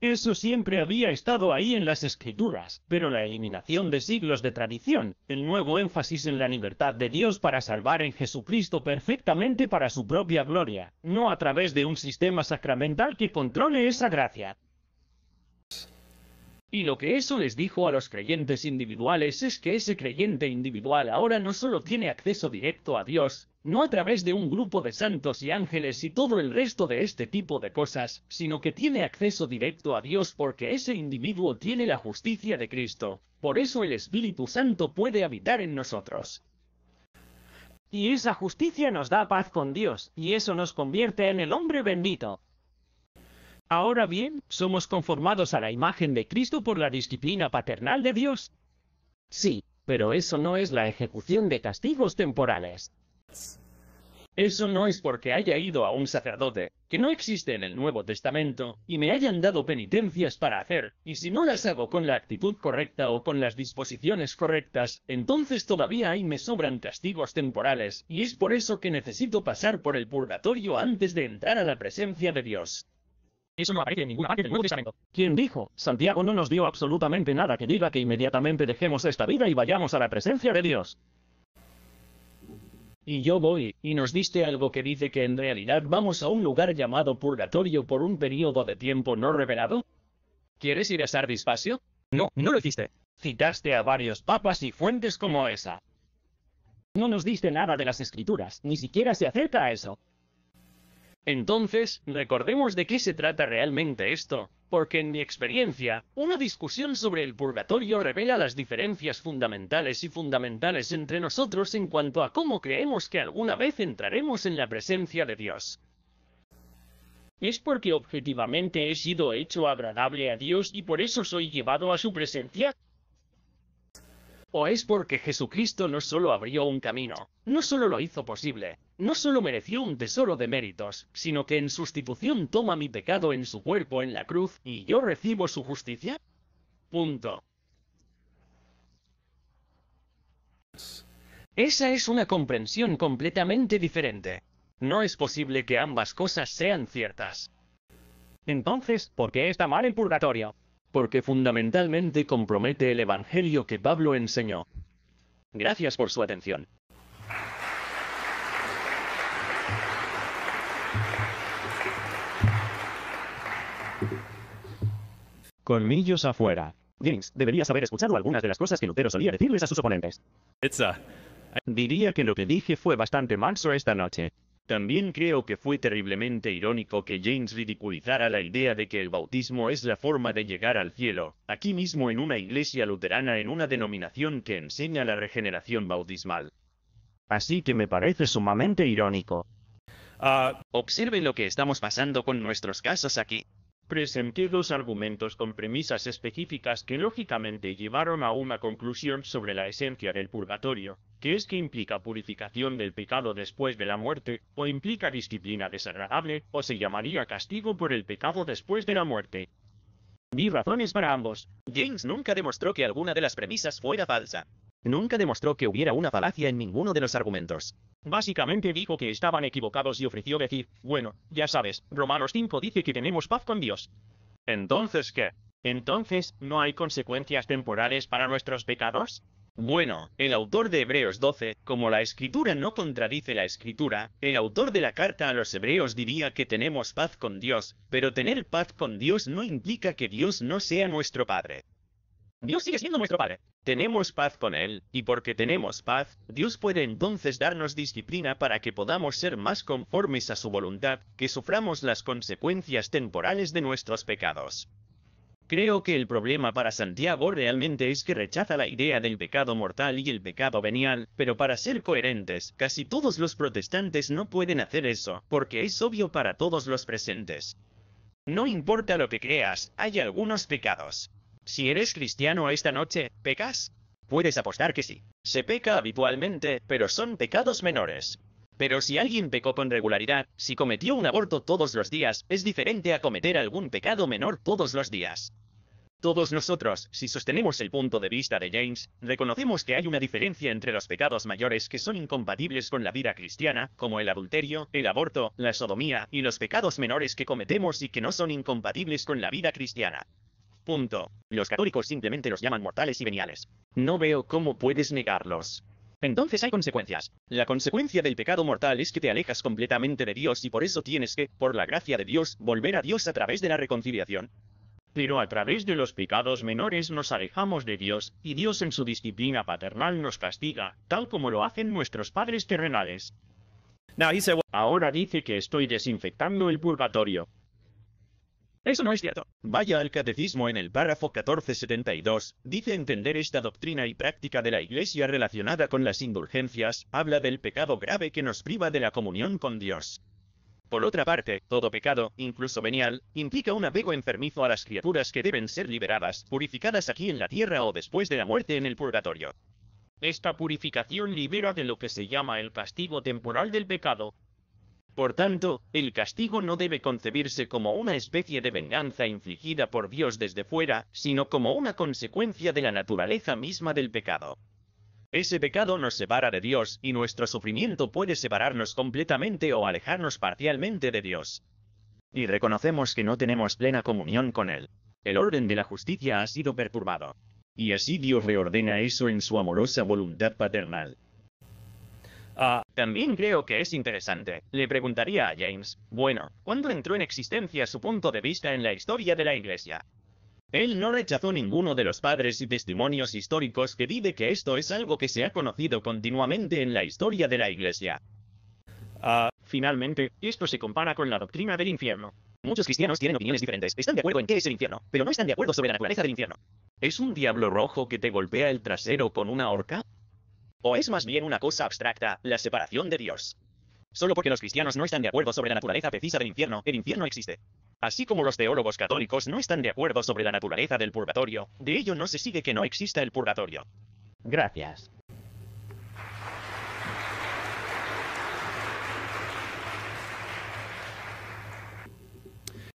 Eso siempre había estado ahí en las escrituras, pero la eliminación de siglos de tradición, el nuevo énfasis en la libertad de Dios para salvar en Jesucristo perfectamente para su propia gloria, no a través de un sistema sacramental que controle esa gracia. Y lo que eso les dijo a los creyentes individuales es que ese creyente individual ahora no solo tiene acceso directo a Dios, no a través de un grupo de santos y ángeles y todo el resto de este tipo de cosas, sino que tiene acceso directo a Dios porque ese individuo tiene la justicia de Cristo. Por eso el Espíritu Santo puede habitar en nosotros. Y esa justicia nos da paz con Dios, y eso nos convierte en el hombre bendito. Ahora bien, ¿somos conformados a la imagen de Cristo por la disciplina paternal de Dios? Sí, pero eso no es la ejecución de castigos temporales. Eso no es porque haya ido a un sacerdote, que no existe en el Nuevo Testamento, y me hayan dado penitencias para hacer, y si no las hago con la actitud correcta o con las disposiciones correctas, entonces todavía ahí me sobran castigos temporales, y es por eso que necesito pasar por el purgatorio antes de entrar a la presencia de Dios. Eso no aparece en ninguna parte del Nuevo Testamento. ¿Quién dijo? Santiago no nos dio absolutamente nada que diga que inmediatamente dejemos esta vida y vayamos a la presencia de Dios. Y yo voy, y nos diste algo que dice que en realidad vamos a un lugar llamado purgatorio por un periodo de tiempo no revelado. ¿Quieres ir a Sardispacio? No, no lo hiciste. Citaste a varios papas y fuentes como esa. No nos diste nada de las escrituras, ni siquiera se acerca a eso. Entonces, recordemos de qué se trata realmente esto, porque en mi experiencia, una discusión sobre el purgatorio revela las diferencias fundamentales entre nosotros en cuanto a cómo creemos que alguna vez entraremos en la presencia de Dios. ¿Es porque objetivamente he sido hecho agradable a Dios y por eso soy llevado a su presencia? ¿O es porque Jesucristo no solo abrió un camino, no solo lo hizo posible, no solo mereció un tesoro de méritos, sino que en sustitución toma mi pecado en su cuerpo en la cruz, y yo recibo su justicia? Punto. Esa es una comprensión completamente diferente. No es posible que ambas cosas sean ciertas. Entonces, ¿por qué está mal el purgatorio? Porque fundamentalmente compromete el evangelio que Pablo enseñó. Gracias por su atención. Colmillos afuera. James, deberías haber escuchado algunas de las cosas que Lutero solía decirles a sus oponentes. Diría que lo que dije fue bastante manso esta noche. También creo que fue terriblemente irónico que James ridiculizara la idea de que el bautismo es la forma de llegar al cielo, aquí mismo en una iglesia luterana en una denominación que enseña la regeneración bautismal. Así que me parece sumamente irónico. Observe lo que estamos pasando con nuestros casos aquí. Presenté dos argumentos con premisas específicas que lógicamente llevaron a una conclusión sobre la esencia del purgatorio, que es que implica purificación del pecado después de la muerte, o implica disciplina desagradable, o se llamaría castigo por el pecado después de la muerte. Vi razones para ambos. James nunca demostró que alguna de las premisas fuera falsa. Nunca demostró que hubiera una falacia en ninguno de los argumentos. Básicamente dijo que estaban equivocados y ofreció decir, bueno, ya sabes, Romanos 5 dice que tenemos paz con Dios. ¿Entonces qué? Entonces, ¿no hay consecuencias temporales para nuestros pecados? Bueno, el autor de Hebreos 12, como la Escritura no contradice la Escritura, el autor de la carta a los Hebreos diría que tenemos paz con Dios, pero tener paz con Dios no implica que Dios no sea nuestro Padre. Dios sigue siendo nuestro Padre. Tenemos paz con Él, y porque tenemos paz, Dios puede entonces darnos disciplina para que podamos ser más conformes a su voluntad, que suframos las consecuencias temporales de nuestros pecados. Creo que el problema para Santiago realmente es que rechaza la idea del pecado mortal y el pecado venial, pero para ser coherentes, casi todos los protestantes no pueden hacer eso, porque es obvio para todos los presentes. No importa lo que creas, hay algunos pecados. Si eres cristiano esta noche, ¿pecas? Puedes apostar que sí. Se peca habitualmente, pero son pecados menores. Pero si alguien pecó con regularidad, si cometió un aborto todos los días, es diferente a cometer algún pecado menor todos los días. Todos nosotros, si sostenemos el punto de vista de James, reconocemos que hay una diferencia entre los pecados mayores que son incompatibles con la vida cristiana, como el adulterio, el aborto, la sodomía, y los pecados menores que cometemos y que no son incompatibles con la vida cristiana. Punto. Los católicos simplemente los llaman mortales y veniales. No veo cómo puedes negarlos. Entonces hay consecuencias. La consecuencia del pecado mortal es que te alejas completamente de Dios y por eso tienes que, por la gracia de Dios, volver a Dios a través de la reconciliación. Pero a través de los pecados menores nos alejamos de Dios, y Dios en su disciplina paternal nos castiga, tal como lo hacen nuestros padres terrenales. Now he said, well, Ahora dice que estoy desinfectando el purgatorio. Eso no es cierto. Vaya al catecismo en el párrafo 1472, dice entender esta doctrina y práctica de la Iglesia relacionada con las indulgencias, habla del pecado grave que nos priva de la comunión con Dios. Por otra parte, todo pecado, incluso venial, implica un apego enfermizo a las criaturas que deben ser liberadas, purificadas aquí en la tierra o después de la muerte en el purgatorio. Esta purificación libera de lo que se llama el castigo temporal del pecado. Por tanto, el castigo no debe concebirse como una especie de venganza infligida por Dios desde fuera, sino como una consecuencia de la naturaleza misma del pecado. Ese pecado nos separa de Dios, y nuestro sufrimiento puede separarnos completamente o alejarnos parcialmente de Dios. Y reconocemos que no tenemos plena comunión con Él. El orden de la justicia ha sido perturbado. Y así Dios reordena eso en su amorosa voluntad paternal. También creo que es interesante. Le preguntaría a James, bueno, ¿cuándo entró en existencia su punto de vista en la historia de la Iglesia? Él no rechazó ninguno de los padres y testimonios históricos que dice que esto es algo que se ha conocido continuamente en la historia de la Iglesia. Finalmente, esto se compara con la doctrina del infierno. Muchos cristianos tienen opiniones diferentes, están de acuerdo en qué es el infierno, pero no están de acuerdo sobre la naturaleza del infierno. ¿Es un diablo rojo que te golpea el trasero con una horca? ¿O es más bien una cosa abstracta, la separación de Dios? Solo porque los cristianos no están de acuerdo sobre la naturaleza precisa del infierno, el infierno existe. Así como los teólogos católicos no están de acuerdo sobre la naturaleza del purgatorio, de ello no se sigue que no exista el purgatorio. Gracias.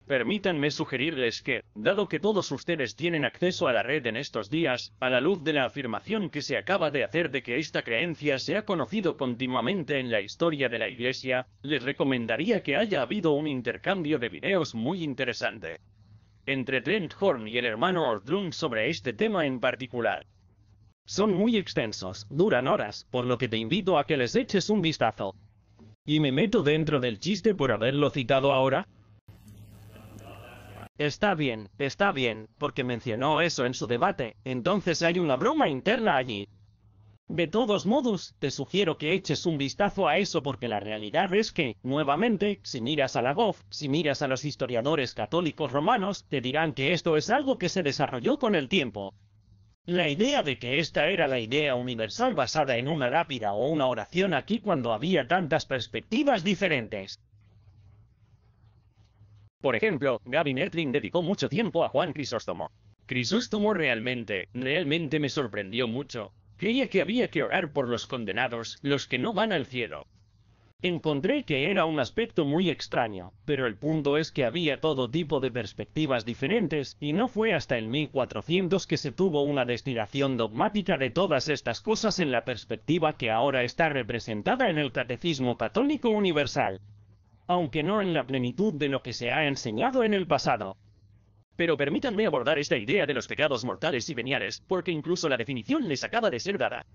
Permítanme sugerirles que, dado que todos ustedes tienen acceso a la red en estos días, a la luz de la afirmación que se acaba de hacer de que esta creencia se ha conocido continuamente en la historia de la Iglesia, les recomendaría que haya habido un intercambio de videos muy interesante entre Trent Horn y el hermano Ordlund sobre este tema en particular. Son muy extensos, duran horas, por lo que te invito a que les eches un vistazo. ¿Y me meto dentro del chiste por haberlo citado ahora? Está bien, porque mencionó eso en su debate, entonces hay una broma interna allí. De todos modos, te sugiero que eches un vistazo a eso porque la realidad es que, nuevamente, si miras a la Goff, si miras a los historiadores católicos romanos, te dirán que esto es algo que se desarrolló con el tiempo. La idea de que esta era la idea universal basada en una lápida o una oración aquí cuando había tantas perspectivas diferentes. Por ejemplo, Gavin Edling dedicó mucho tiempo a Juan Crisóstomo. Crisóstomo realmente me sorprendió mucho. Creía que había que orar por los condenados, los que no van al cielo. Encontré que era un aspecto muy extraño, pero el punto es que había todo tipo de perspectivas diferentes, y no fue hasta el 1400 que se tuvo una destilación dogmática de todas estas cosas en la perspectiva que ahora está representada en el Catecismo Católico Universal, aunque no en la plenitud de lo que se ha enseñado en el pasado. Pero permítanme abordar esta idea de los pecados mortales y veniales, porque incluso la definición les acaba de ser dada.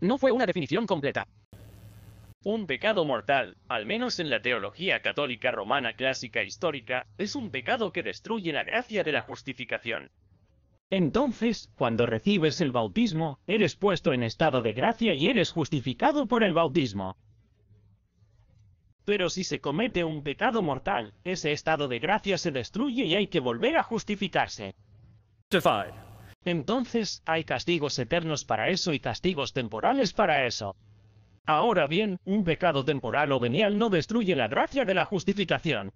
No fue una definición completa. Un pecado mortal, al menos en la teología católica romana clásica histórica, es un pecado que destruye la gracia de la justificación. Entonces, cuando recibes el bautismo, eres puesto en estado de gracia y eres justificado por el bautismo. Pero si se comete un pecado mortal, ese estado de gracia se destruye y hay que volver a justificarse. Justified. Entonces, hay castigos eternos para eso y castigos temporales para eso. Ahora bien, un pecado temporal o venial no destruye la gracia de la justificación.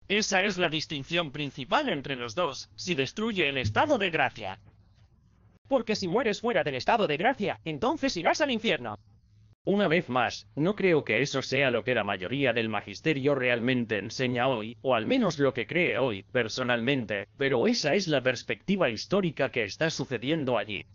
Esa es la distinción principal entre los dos, si destruye el estado de gracia. Porque si mueres fuera del estado de gracia, entonces irás al infierno. Una vez más, no creo que eso sea lo que la mayoría del magisterio realmente enseña hoy, o al menos lo que cree hoy, personalmente, pero esa es la perspectiva histórica que está sucediendo allí.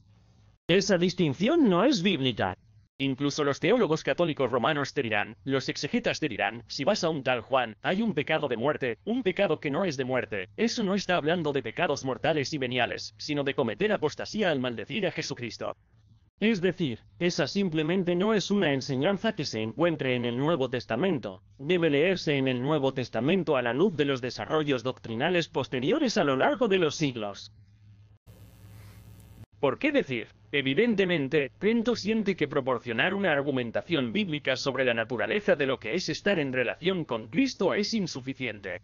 Esa distinción no es bíblica. Incluso los teólogos católicos romanos te dirán, los exegetas te dirán, si vas a un tal Juan, hay un pecado de muerte, un pecado que no es de muerte. Eso no está hablando de pecados mortales y veniales, sino de cometer apostasía al maldecir a Jesucristo. Es decir, esa simplemente no es una enseñanza que se encuentre en el Nuevo Testamento. Debe leerse en el Nuevo Testamento a la luz de los desarrollos doctrinales posteriores a lo largo de los siglos. ¿Por qué decir? Evidentemente, Trento siente que proporcionar una argumentación bíblica sobre la naturaleza de lo que es estar en relación con Cristo es insuficiente.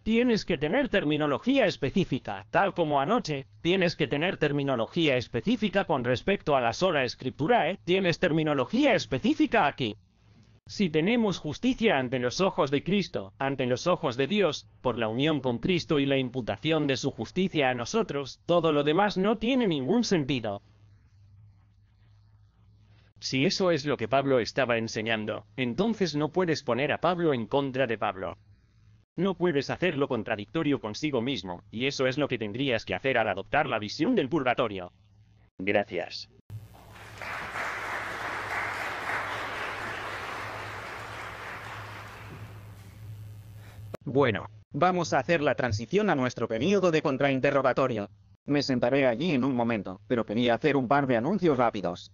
Tienes que tener terminología específica, tal como anoche, tienes que tener terminología específica con respecto a la sola escritura, tienes terminología específica aquí. Si tenemos justicia ante los ojos de Cristo, ante los ojos de Dios, por la unión con Cristo y la imputación de su justicia a nosotros, todo lo demás no tiene ningún sentido. Si eso es lo que Pablo estaba enseñando, entonces no puedes poner a Pablo en contra de Pablo. No puedes hacerlo contradictorio consigo mismo, y eso es lo que tendrías que hacer al adoptar la visión del purgatorio. Gracias. Bueno, vamos a hacer la transición a nuestro periodo de contrainterrogatorio. Me sentaré allí en un momento, pero quería hacer un par de anuncios rápidos.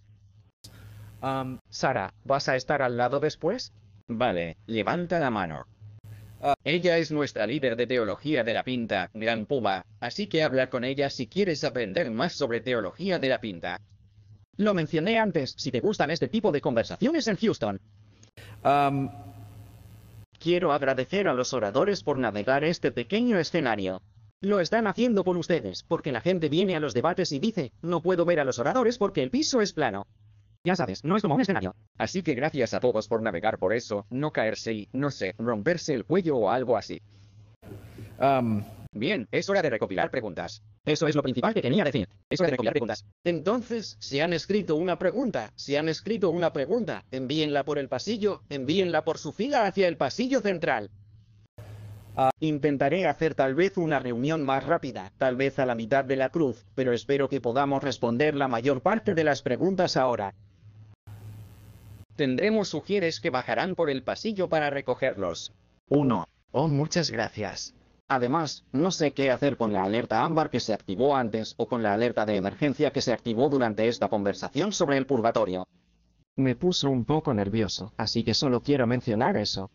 Sara, ¿vas a estar al lado después? Vale, levanta la mano. Ella es nuestra líder de teología de la pinta, Gran Puma, así que habla con ella si quieres aprender más sobre teología de la pinta. Lo mencioné antes, si te gustan este tipo de conversaciones en Houston. Quiero agradecer a los oradores por navegar este pequeño escenario. Lo están haciendo por ustedes, porque la gente viene a los debates y dice, no puedo ver a los oradores porque el piso es plano. Ya sabes, no es como un escenario. Así que gracias a todos por navegar por eso, no caerse y, no sé, romperse el cuello o algo así. Bien, es hora de recopilar preguntas. Eso es lo principal que quería decir. Es hora de recopilar preguntas. Entonces, si han escrito una pregunta, envíenla por el pasillo, envíenla por su fila hacia el pasillo central. Intentaré hacer tal vez una reunión más rápida, tal vez a la mitad de la cruz, pero espero que podamos responder la mayor parte de las preguntas ahora. Tendremos sugieres que bajarán por el pasillo para recogerlos. 1. Oh, muchas gracias. Además, no sé qué hacer con la alerta ámbar que se activó antes o con la alerta de emergencia que se activó durante esta conversación sobre el purgatorio. Me puso un poco nervioso, así que solo quiero mencionar eso.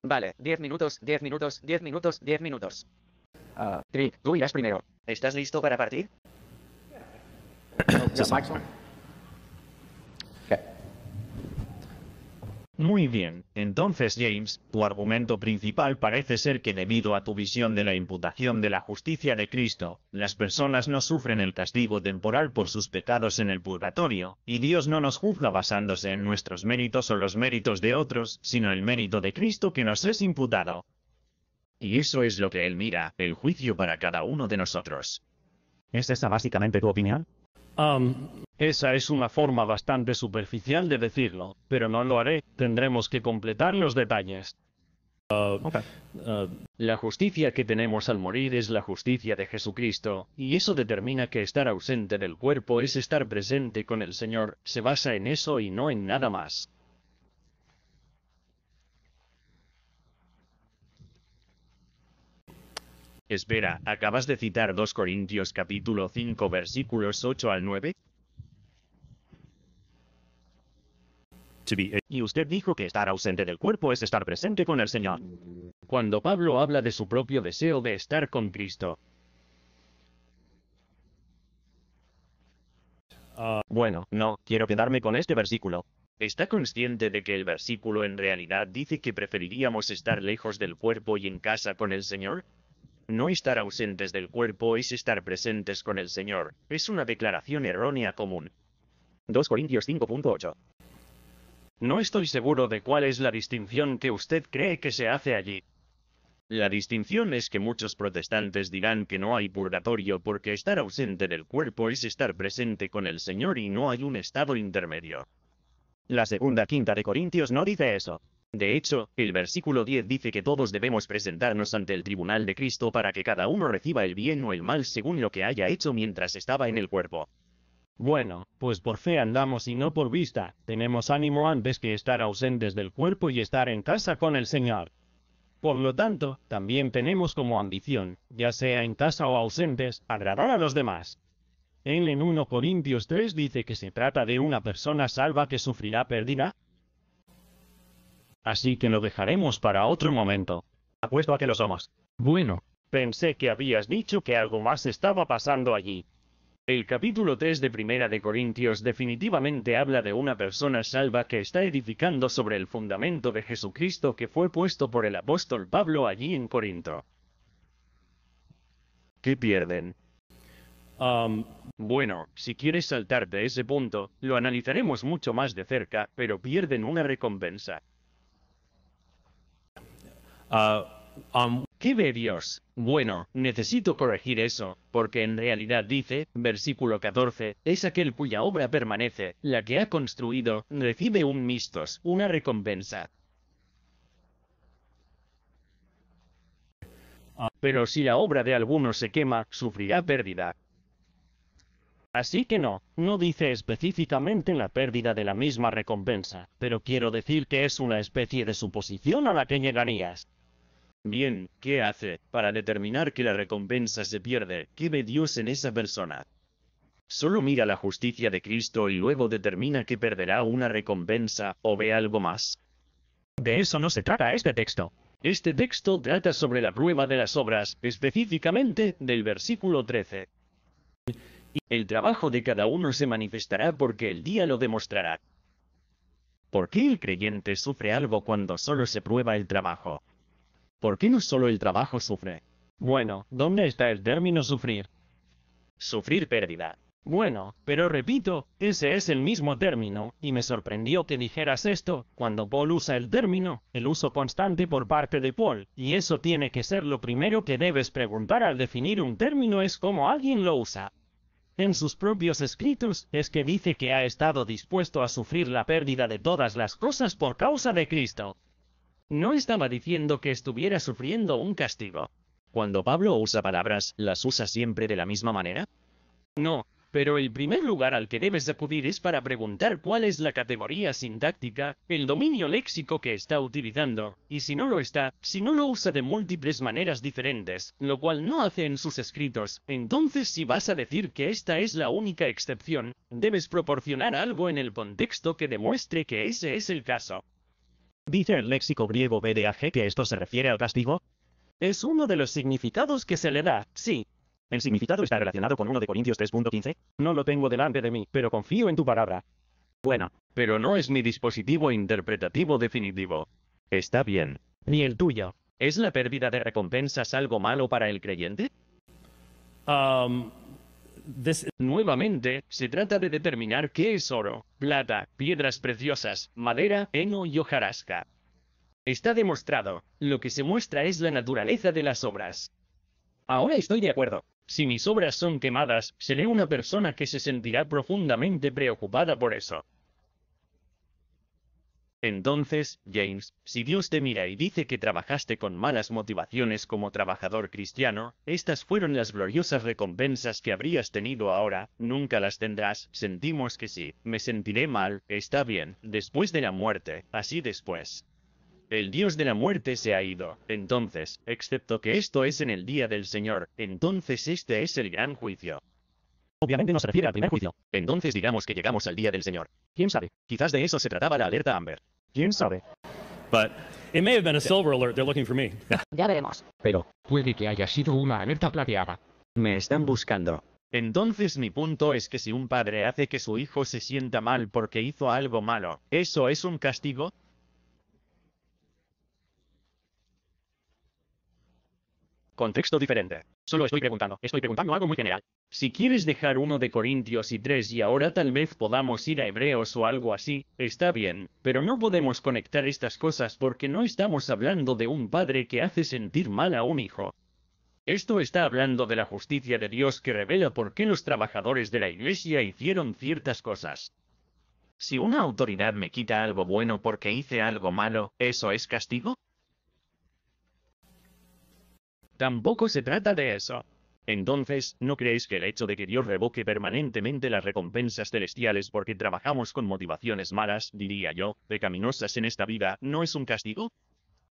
Vale, 10 minutos, 10 minutos, 10 minutos, 10 minutos. Trick, tú irás primero. ¿Estás listo para partir? Muy bien, entonces James, tu argumento principal parece ser que debido a tu visión de la imputación de la justicia de Cristo, las personas no sufren el castigo temporal por sus pecados en el purgatorio, y Dios no nos juzga basándose en nuestros méritos o los méritos de otros, sino el mérito de Cristo que nos es imputado. Y eso es lo que Él mira, el juicio para cada uno de nosotros. ¿Es esa básicamente tu opinión? Esa es una forma bastante superficial de decirlo, pero no lo haré. Tendremos que completar los detalles. La justicia que tenemos al morir es la justicia de Jesucristo, y eso determina que estar ausente del cuerpo es estar presente con el Señor. Se basa en eso y no en nada más. Espera, ¿acabas de citar 2 Corintios capítulo 5 versículos 8 al 9? Y usted dijo que estar ausente del cuerpo es estar presente con el Señor. Cuando Pablo habla de su propio deseo de estar con Cristo. Bueno, no, quiero quedarme con este versículo. ¿Está consciente de que el versículo en realidad dice que preferiríamos estar lejos del cuerpo y en casa con el Señor? No estar ausentes del cuerpo es estar presentes con el Señor. Es una declaración errónea común. 2 Corintios 5.8. No estoy seguro de cuál es la distinción que usted cree que se hace allí. La distinción es que muchos protestantes dirán que no hay purgatorio porque estar ausente del cuerpo es estar presente con el Señor y no hay un estado intermedio. La segunda quinta de Corintios no dice eso. De hecho, el versículo 10 dice que todos debemos presentarnos ante el tribunal de Cristo para que cada uno reciba el bien o el mal según lo que haya hecho mientras estaba en el cuerpo. Bueno, pues por fe andamos y no por vista. Tenemos ánimo antes que estar ausentes del cuerpo y estar en casa con el Señor. Por lo tanto, también tenemos como ambición, ya sea en casa o ausentes, agradar a los demás. Él en 1 Corintios 3 dice que se trata de una persona salva que sufrirá pérdida. Así que lo dejaremos para otro momento. Apuesto a que lo somos. Bueno, pensé que habías dicho que algo más estaba pasando allí. El capítulo 3 de Primera de Corintios definitivamente habla de una persona salva que está edificando sobre el fundamento de Jesucristo que fue puesto por el apóstol Pablo allí en Corinto. ¿Qué pierden? Bueno, si quieres saltar de ese punto, lo analizaremos mucho más de cerca, pero pierden una recompensa. ¿Qué ve Dios? Bueno, necesito corregir eso, porque en realidad dice, versículo 14, es aquel cuya obra permanece, la que ha construido, recibe un mistos, una recompensa. Pero si la obra de alguno se quema, sufrirá pérdida. Así que no dice específicamente la pérdida de la misma recompensa, pero quiero decir que es una especie de suposición a la que llegarías. Bien, ¿qué hace para determinar que la recompensa se pierde? ¿Qué ve Dios en esa persona? ¿Solo mira la justicia de Cristo y luego determina que perderá una recompensa, o ve algo más? De eso no se trata este texto. Este texto trata sobre la prueba de las obras, específicamente del versículo 13. El trabajo de cada uno se manifestará porque el día lo demostrará. ¿Por qué el creyente sufre algo cuando solo se prueba el trabajo? ¿Por qué no solo el trabajo sufre? Bueno, ¿dónde está el término sufrir? Sufrir pérdida. Bueno, pero repito, ese es el mismo término, y me sorprendió que dijeras esto, cuando Paul usa el término, el uso constante por parte de Paul, y eso tiene que ser lo primero que debes preguntar al definir un término es cómo alguien lo usa. En sus propios escritos, es que dice que ha estado dispuesto a sufrir la pérdida de todas las cosas por causa de Cristo. No estaba diciendo que estuviera sufriendo un castigo. Cuando Pablo usa palabras, ¿las usa siempre de la misma manera? No, pero el primer lugar al que debes acudir es para preguntar cuál es la categoría sintáctica, el dominio léxico que está utilizando, y si no lo está, si no lo usa de múltiples maneras diferentes, lo cual no hace en sus escritos, entonces si vas a decir que esta es la única excepción, debes proporcionar algo en el contexto que demuestre que ese es el caso. ¿Dice el léxico griego BDAG que esto se refiere al castigo? Es uno de los significados que se le da, sí. ¿El significado está relacionado con 1 de Corintios 3.15? No lo tengo delante de mí, pero confío en tu palabra. Bueno, pero no es mi dispositivo interpretativo definitivo. Está bien. Ni el tuyo. ¿Es la pérdida de recompensas algo malo para el creyente? Nuevamente, se trata de determinar qué es oro, plata, piedras preciosas, madera, heno y hojarasca. Está demostrado, lo que se muestra es la naturaleza de las obras. Ahora estoy de acuerdo. Si mis obras son quemadas, seré una persona que se sentirá profundamente preocupada por eso. Entonces, James, si Dios te mira y dice que trabajaste con malas motivaciones como trabajador cristiano, estas fueron las gloriosas recompensas que habrías tenido ahora, nunca las tendrás, sentimos que sí, me sentiré mal, está bien, después de la muerte, así después. El Dios de la muerte se ha ido, entonces, excepto que esto es en el día del Señor, entonces este es el gran juicio. Obviamente no se refiere al primer juicio. Entonces digamos que llegamos al día del Señor. ¿Quién sabe? Quizás de eso se trataba la alerta Amber. ¿Quién sabe? But it may have been a silver alert. They're looking for me. Ya veremos. Pero puede que haya sido una alerta plateada. Me están buscando. Entonces mi punto es que si un padre hace que su hijo se sienta mal porque hizo algo malo, ¿eso es un castigo? Contexto diferente. Solo estoy preguntando algo muy general. Si quieres dejar 1 de Corintios y 3 y ahora tal vez podamos ir a Hebreos o algo así, está bien, pero no podemos conectar estas cosas porque no estamos hablando de un padre que hace sentir mal a un hijo. Esto está hablando de la justicia de Dios que revela por qué los trabajadores de la iglesia hicieron ciertas cosas. Si una autoridad me quita algo bueno porque hice algo malo, ¿eso es castigo? Tampoco se trata de eso. Entonces, ¿no creéis que el hecho de que Dios revoque permanentemente las recompensas celestiales porque trabajamos con motivaciones malas, diría yo, pecaminosas en esta vida, no es un castigo?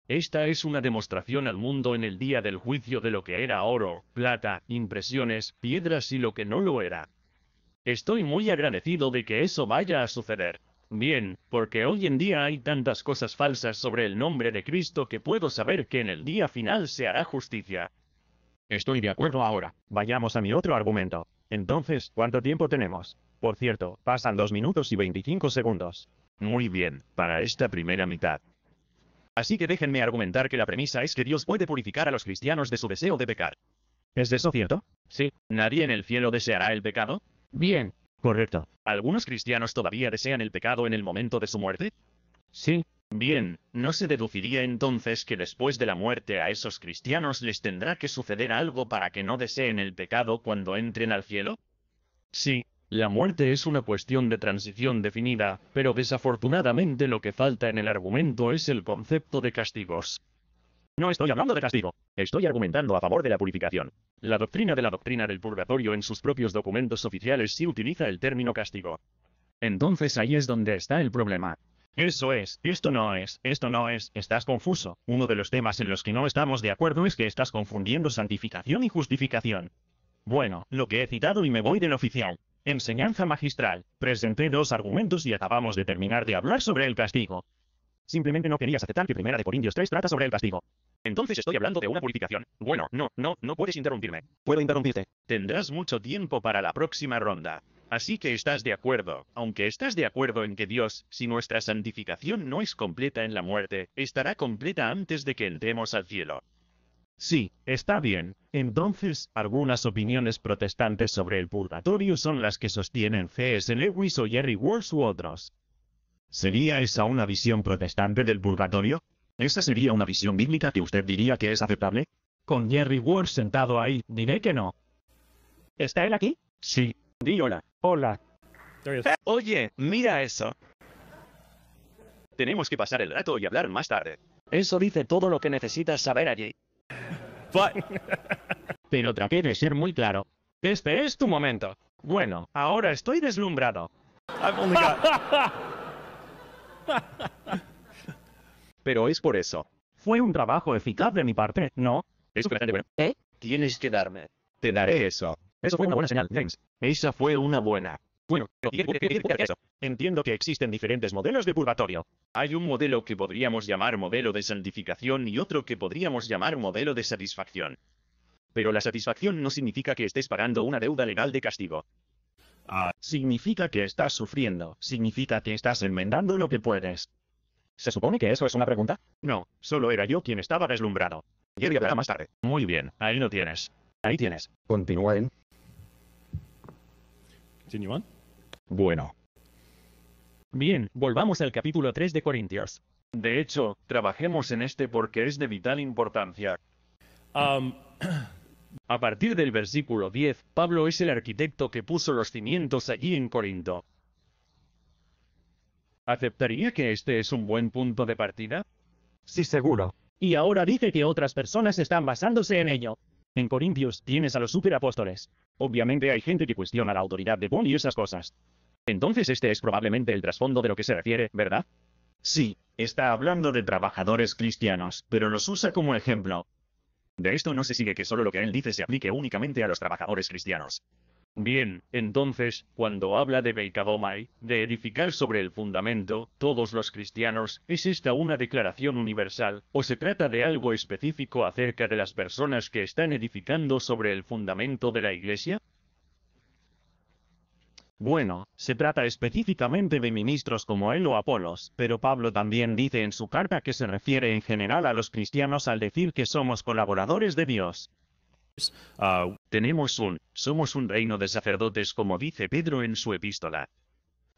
Esta es una demostración al mundo en el día del juicio de lo que era oro, plata, impresiones, piedras y lo que no lo era. Estoy muy agradecido de que eso vaya a suceder. Bien, porque hoy en día hay tantas cosas falsas sobre el nombre de Cristo que puedo saber que en el día final se hará justicia. Estoy de acuerdo ahora. Vayamos a mi otro argumento. Entonces, ¿cuánto tiempo tenemos? Por cierto, pasan 2 minutos y 25 segundos. Muy bien, para esta primera mitad. Así que déjenme argumentar que la premisa es que Dios puede purificar a los cristianos de su deseo de pecar. ¿Es eso cierto? Sí, ¿nadie en el cielo deseará el pecado? Bien. Correcto. ¿Algunos cristianos todavía desean el pecado en el momento de su muerte? Sí. Bien, ¿no se deduciría entonces que después de la muerte a esos cristianos les tendrá que suceder algo para que no deseen el pecado cuando entren al cielo? Sí, la muerte es una cuestión de transición definida, pero desafortunadamente lo que falta en el argumento es el concepto de castigos. No estoy hablando de castigo. Estoy argumentando a favor de la purificación. La doctrina del purgatorio en sus propios documentos oficiales sí utiliza el término castigo. Entonces ahí es donde está el problema. Eso es, esto no es, estás confuso. Uno de los temas en los que no estamos de acuerdo es que estás confundiendo santificación y justificación. Bueno, lo que he citado y me voy del oficial. Enseñanza magistral. Presenté 2 argumentos y acabamos de terminar de hablar sobre el castigo. Simplemente no querías aceptar que 1 Corintios 3 trata sobre el castigo. Entonces estoy hablando de una purificación. Bueno, no puedes interrumpirme. Puedo interrumpirte. Tendrás mucho tiempo para la próxima ronda. Así que estás de acuerdo, aunque estás de acuerdo en que Dios, si nuestra santificación no es completa en la muerte, estará completa antes de que entremos al cielo. Sí, está bien. Entonces, algunas opiniones protestantes sobre el purgatorio son las que sostienen C.S. Lewis o Jerry Worth u otros. ¿Sería esa una visión protestante del purgatorio? ¿Esa sería una visión bíblica que usted diría que es aceptable? Con Jerry Worth sentado ahí, diré que no. ¿Está él aquí? Sí. Di hola. Hola. There he is. Oye, mira eso. Tenemos que pasar el rato y hablar más tarde. Eso dice todo lo que necesitas saber allí. Pero traté de ser muy claro. Este es tu momento. Bueno, ahora estoy deslumbrado. I've only got. Pero es por eso. Fue un trabajo eficaz de mi parte, ¿no? Es suficientemente bueno. ¿Eh? Tienes que darme. Te daré eso. Eso fue una buena señal, James. Esa fue una buena. Bueno, entiendo que existen diferentes modelos de purgatorio. Hay un modelo que podríamos llamar modelo de santificación y otro que podríamos llamar modelo de satisfacción. Pero la satisfacción no significa que estés pagando una deuda legal de castigo. Significa que estás sufriendo. Significa que estás enmendando lo que puedes. ¿Se supone que eso es una pregunta? No, solo era yo quien estaba deslumbrado. Jerry hablará más tarde. Muy bien, ahí lo tienes. Ahí tienes. Continúen. Continue on. Bueno. Bien, volvamos al capítulo 3 de Corintios. De hecho, trabajemos en este porque es de vital importancia. A partir del versículo 10, Pablo es el arquitecto que puso los cimientos allí en Corinto. ¿Aceptaría que este es un buen punto de partida? Sí, seguro. Y ahora dice que otras personas están basándose en ello. En Corintios tienes a los superapóstoles. Obviamente hay gente que cuestiona la autoridad de Paul y esas cosas. Entonces este es probablemente el trasfondo de lo que se refiere, ¿verdad? Sí, está hablando de trabajadores cristianos, pero los usa como ejemplo. De esto no se sigue que solo lo que él dice se aplique únicamente a los trabajadores cristianos. Bien, entonces, cuando habla de Beikadomai, de edificar sobre el fundamento, todos los cristianos, ¿es esta una declaración universal, o se trata de algo específico acerca de las personas que están edificando sobre el fundamento de la iglesia? Bueno, se trata específicamente de ministros como él o Apolos, pero Pablo también dice en su carta que se refiere en general a los cristianos al decir que somos colaboradores de Dios. Somos un reino de sacerdotes como dice Pedro en su epístola.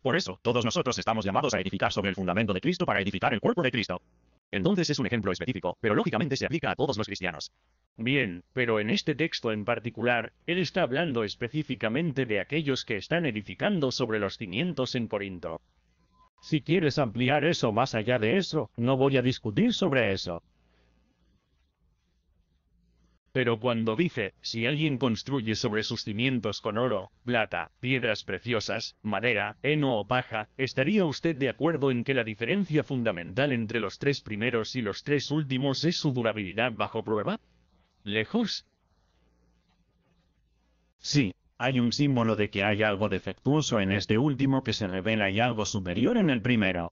Por eso, todos nosotros estamos llamados a edificar sobre el fundamento de Cristo para edificar el cuerpo de Cristo. Entonces es un ejemplo específico, pero lógicamente se aplica a todos los cristianos. Bien, pero en este texto en particular, él está hablando específicamente de aquellos que están edificando sobre los cimientos en Corinto. Si quieres ampliar eso más allá de eso, no voy a discutir sobre eso. Pero cuando dice, si alguien construye sobre sus cimientos con oro, plata, piedras preciosas, madera, heno o paja, ¿estaría usted de acuerdo en que la diferencia fundamental entre los tres primeros y los tres últimos es su durabilidad bajo prueba? ¿Lejos? Sí, hay un símbolo de que hay algo defectuoso en este último que se revela y algo superior en el primero.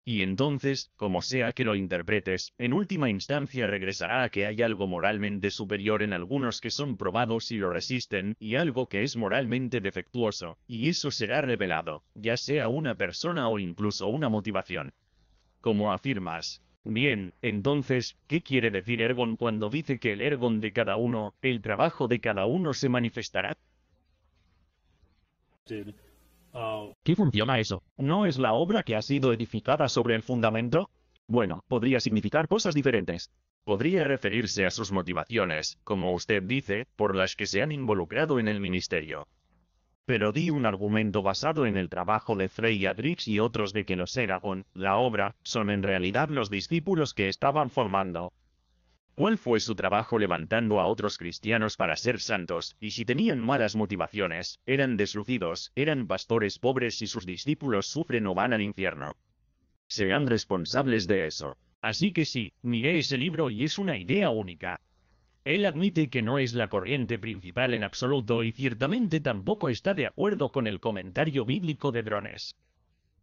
Y entonces, como sea que lo interpretes, en última instancia regresará a que hay algo moralmente superior en algunos que son probados y lo resisten, y algo que es moralmente defectuoso, y eso será revelado, ya sea una persona o incluso una motivación. Como afirmas. Bien, entonces, ¿qué quiere decir Ergon cuando dice que el Ergon de cada uno, el trabajo de cada uno se manifestará? ¿Qué funciona eso? ¿No es la obra que ha sido edificada sobre el fundamento? Bueno, podría significar cosas diferentes. Podría referirse a sus motivaciones, como usted dice, por las que se han involucrado en el ministerio. Pero di un argumento basado en el trabajo de Frey Adrix y otros de que los Eragon, la obra, son en realidad los discípulos que estaban formando. ¿Cuál fue su trabajo levantando a otros cristianos para ser santos? Y si tenían malas motivaciones, eran deslucidos, eran pastores pobres y sus discípulos sufren o van al infierno. Sean responsables de eso. Así que sí, miré ese libro y es una idea única. Él admite que no es la corriente principal en absoluto y ciertamente tampoco está de acuerdo con el comentario bíblico de Drones.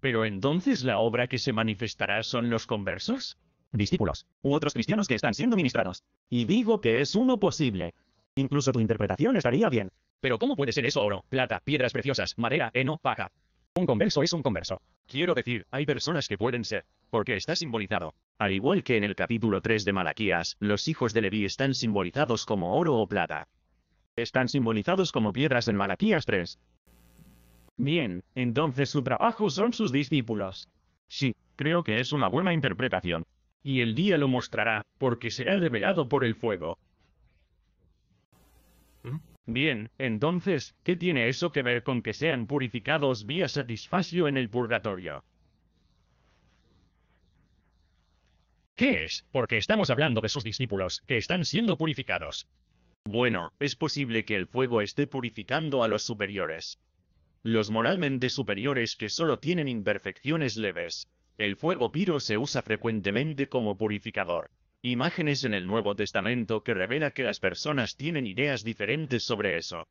Pero entonces la obra que se manifestará son los conversos. Discípulos, u otros cristianos que están siendo ministrados. Y digo que es uno posible. Incluso tu interpretación estaría bien. Pero ¿cómo puede ser eso oro, plata, piedras preciosas, madera, heno, paja? Un converso es un converso. Quiero decir, hay personas que pueden ser, porque está simbolizado. Al igual que en el capítulo 3 de Malaquías, los hijos de Leví están simbolizados como oro o plata. Están simbolizados como piedras en Malaquías 3. Bien, entonces su trabajo son sus discípulos. Sí, creo que es una buena interpretación. Y el día lo mostrará, porque será revelado por el fuego. Bien, entonces, ¿qué tiene eso que ver con que sean purificados vía satisfacción en el purgatorio? ¿Qué es? Porque estamos hablando de sus discípulos, que están siendo purificados. Bueno, es posible que el fuego esté purificando a los superiores. Los moralmente superiores que solo tienen imperfecciones leves. El fuego piro se usa frecuentemente como purificador. Imágenes en el Nuevo Testamento que revela que las personas tienen ideas diferentes sobre eso.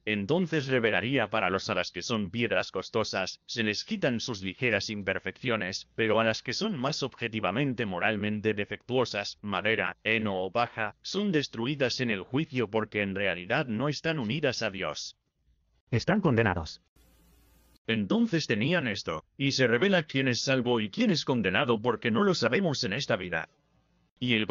Entonces revelaría para los a las que son piedras costosas, se les quitan sus ligeras imperfecciones, pero a las que son más objetivamente moralmente defectuosas, madera, heno o paja, son destruidas en el juicio porque en realidad no están unidas a Dios. Están condenados. Entonces tenían esto, y se revela quién es salvo y quién es condenado porque no lo sabemos en esta vida. Y el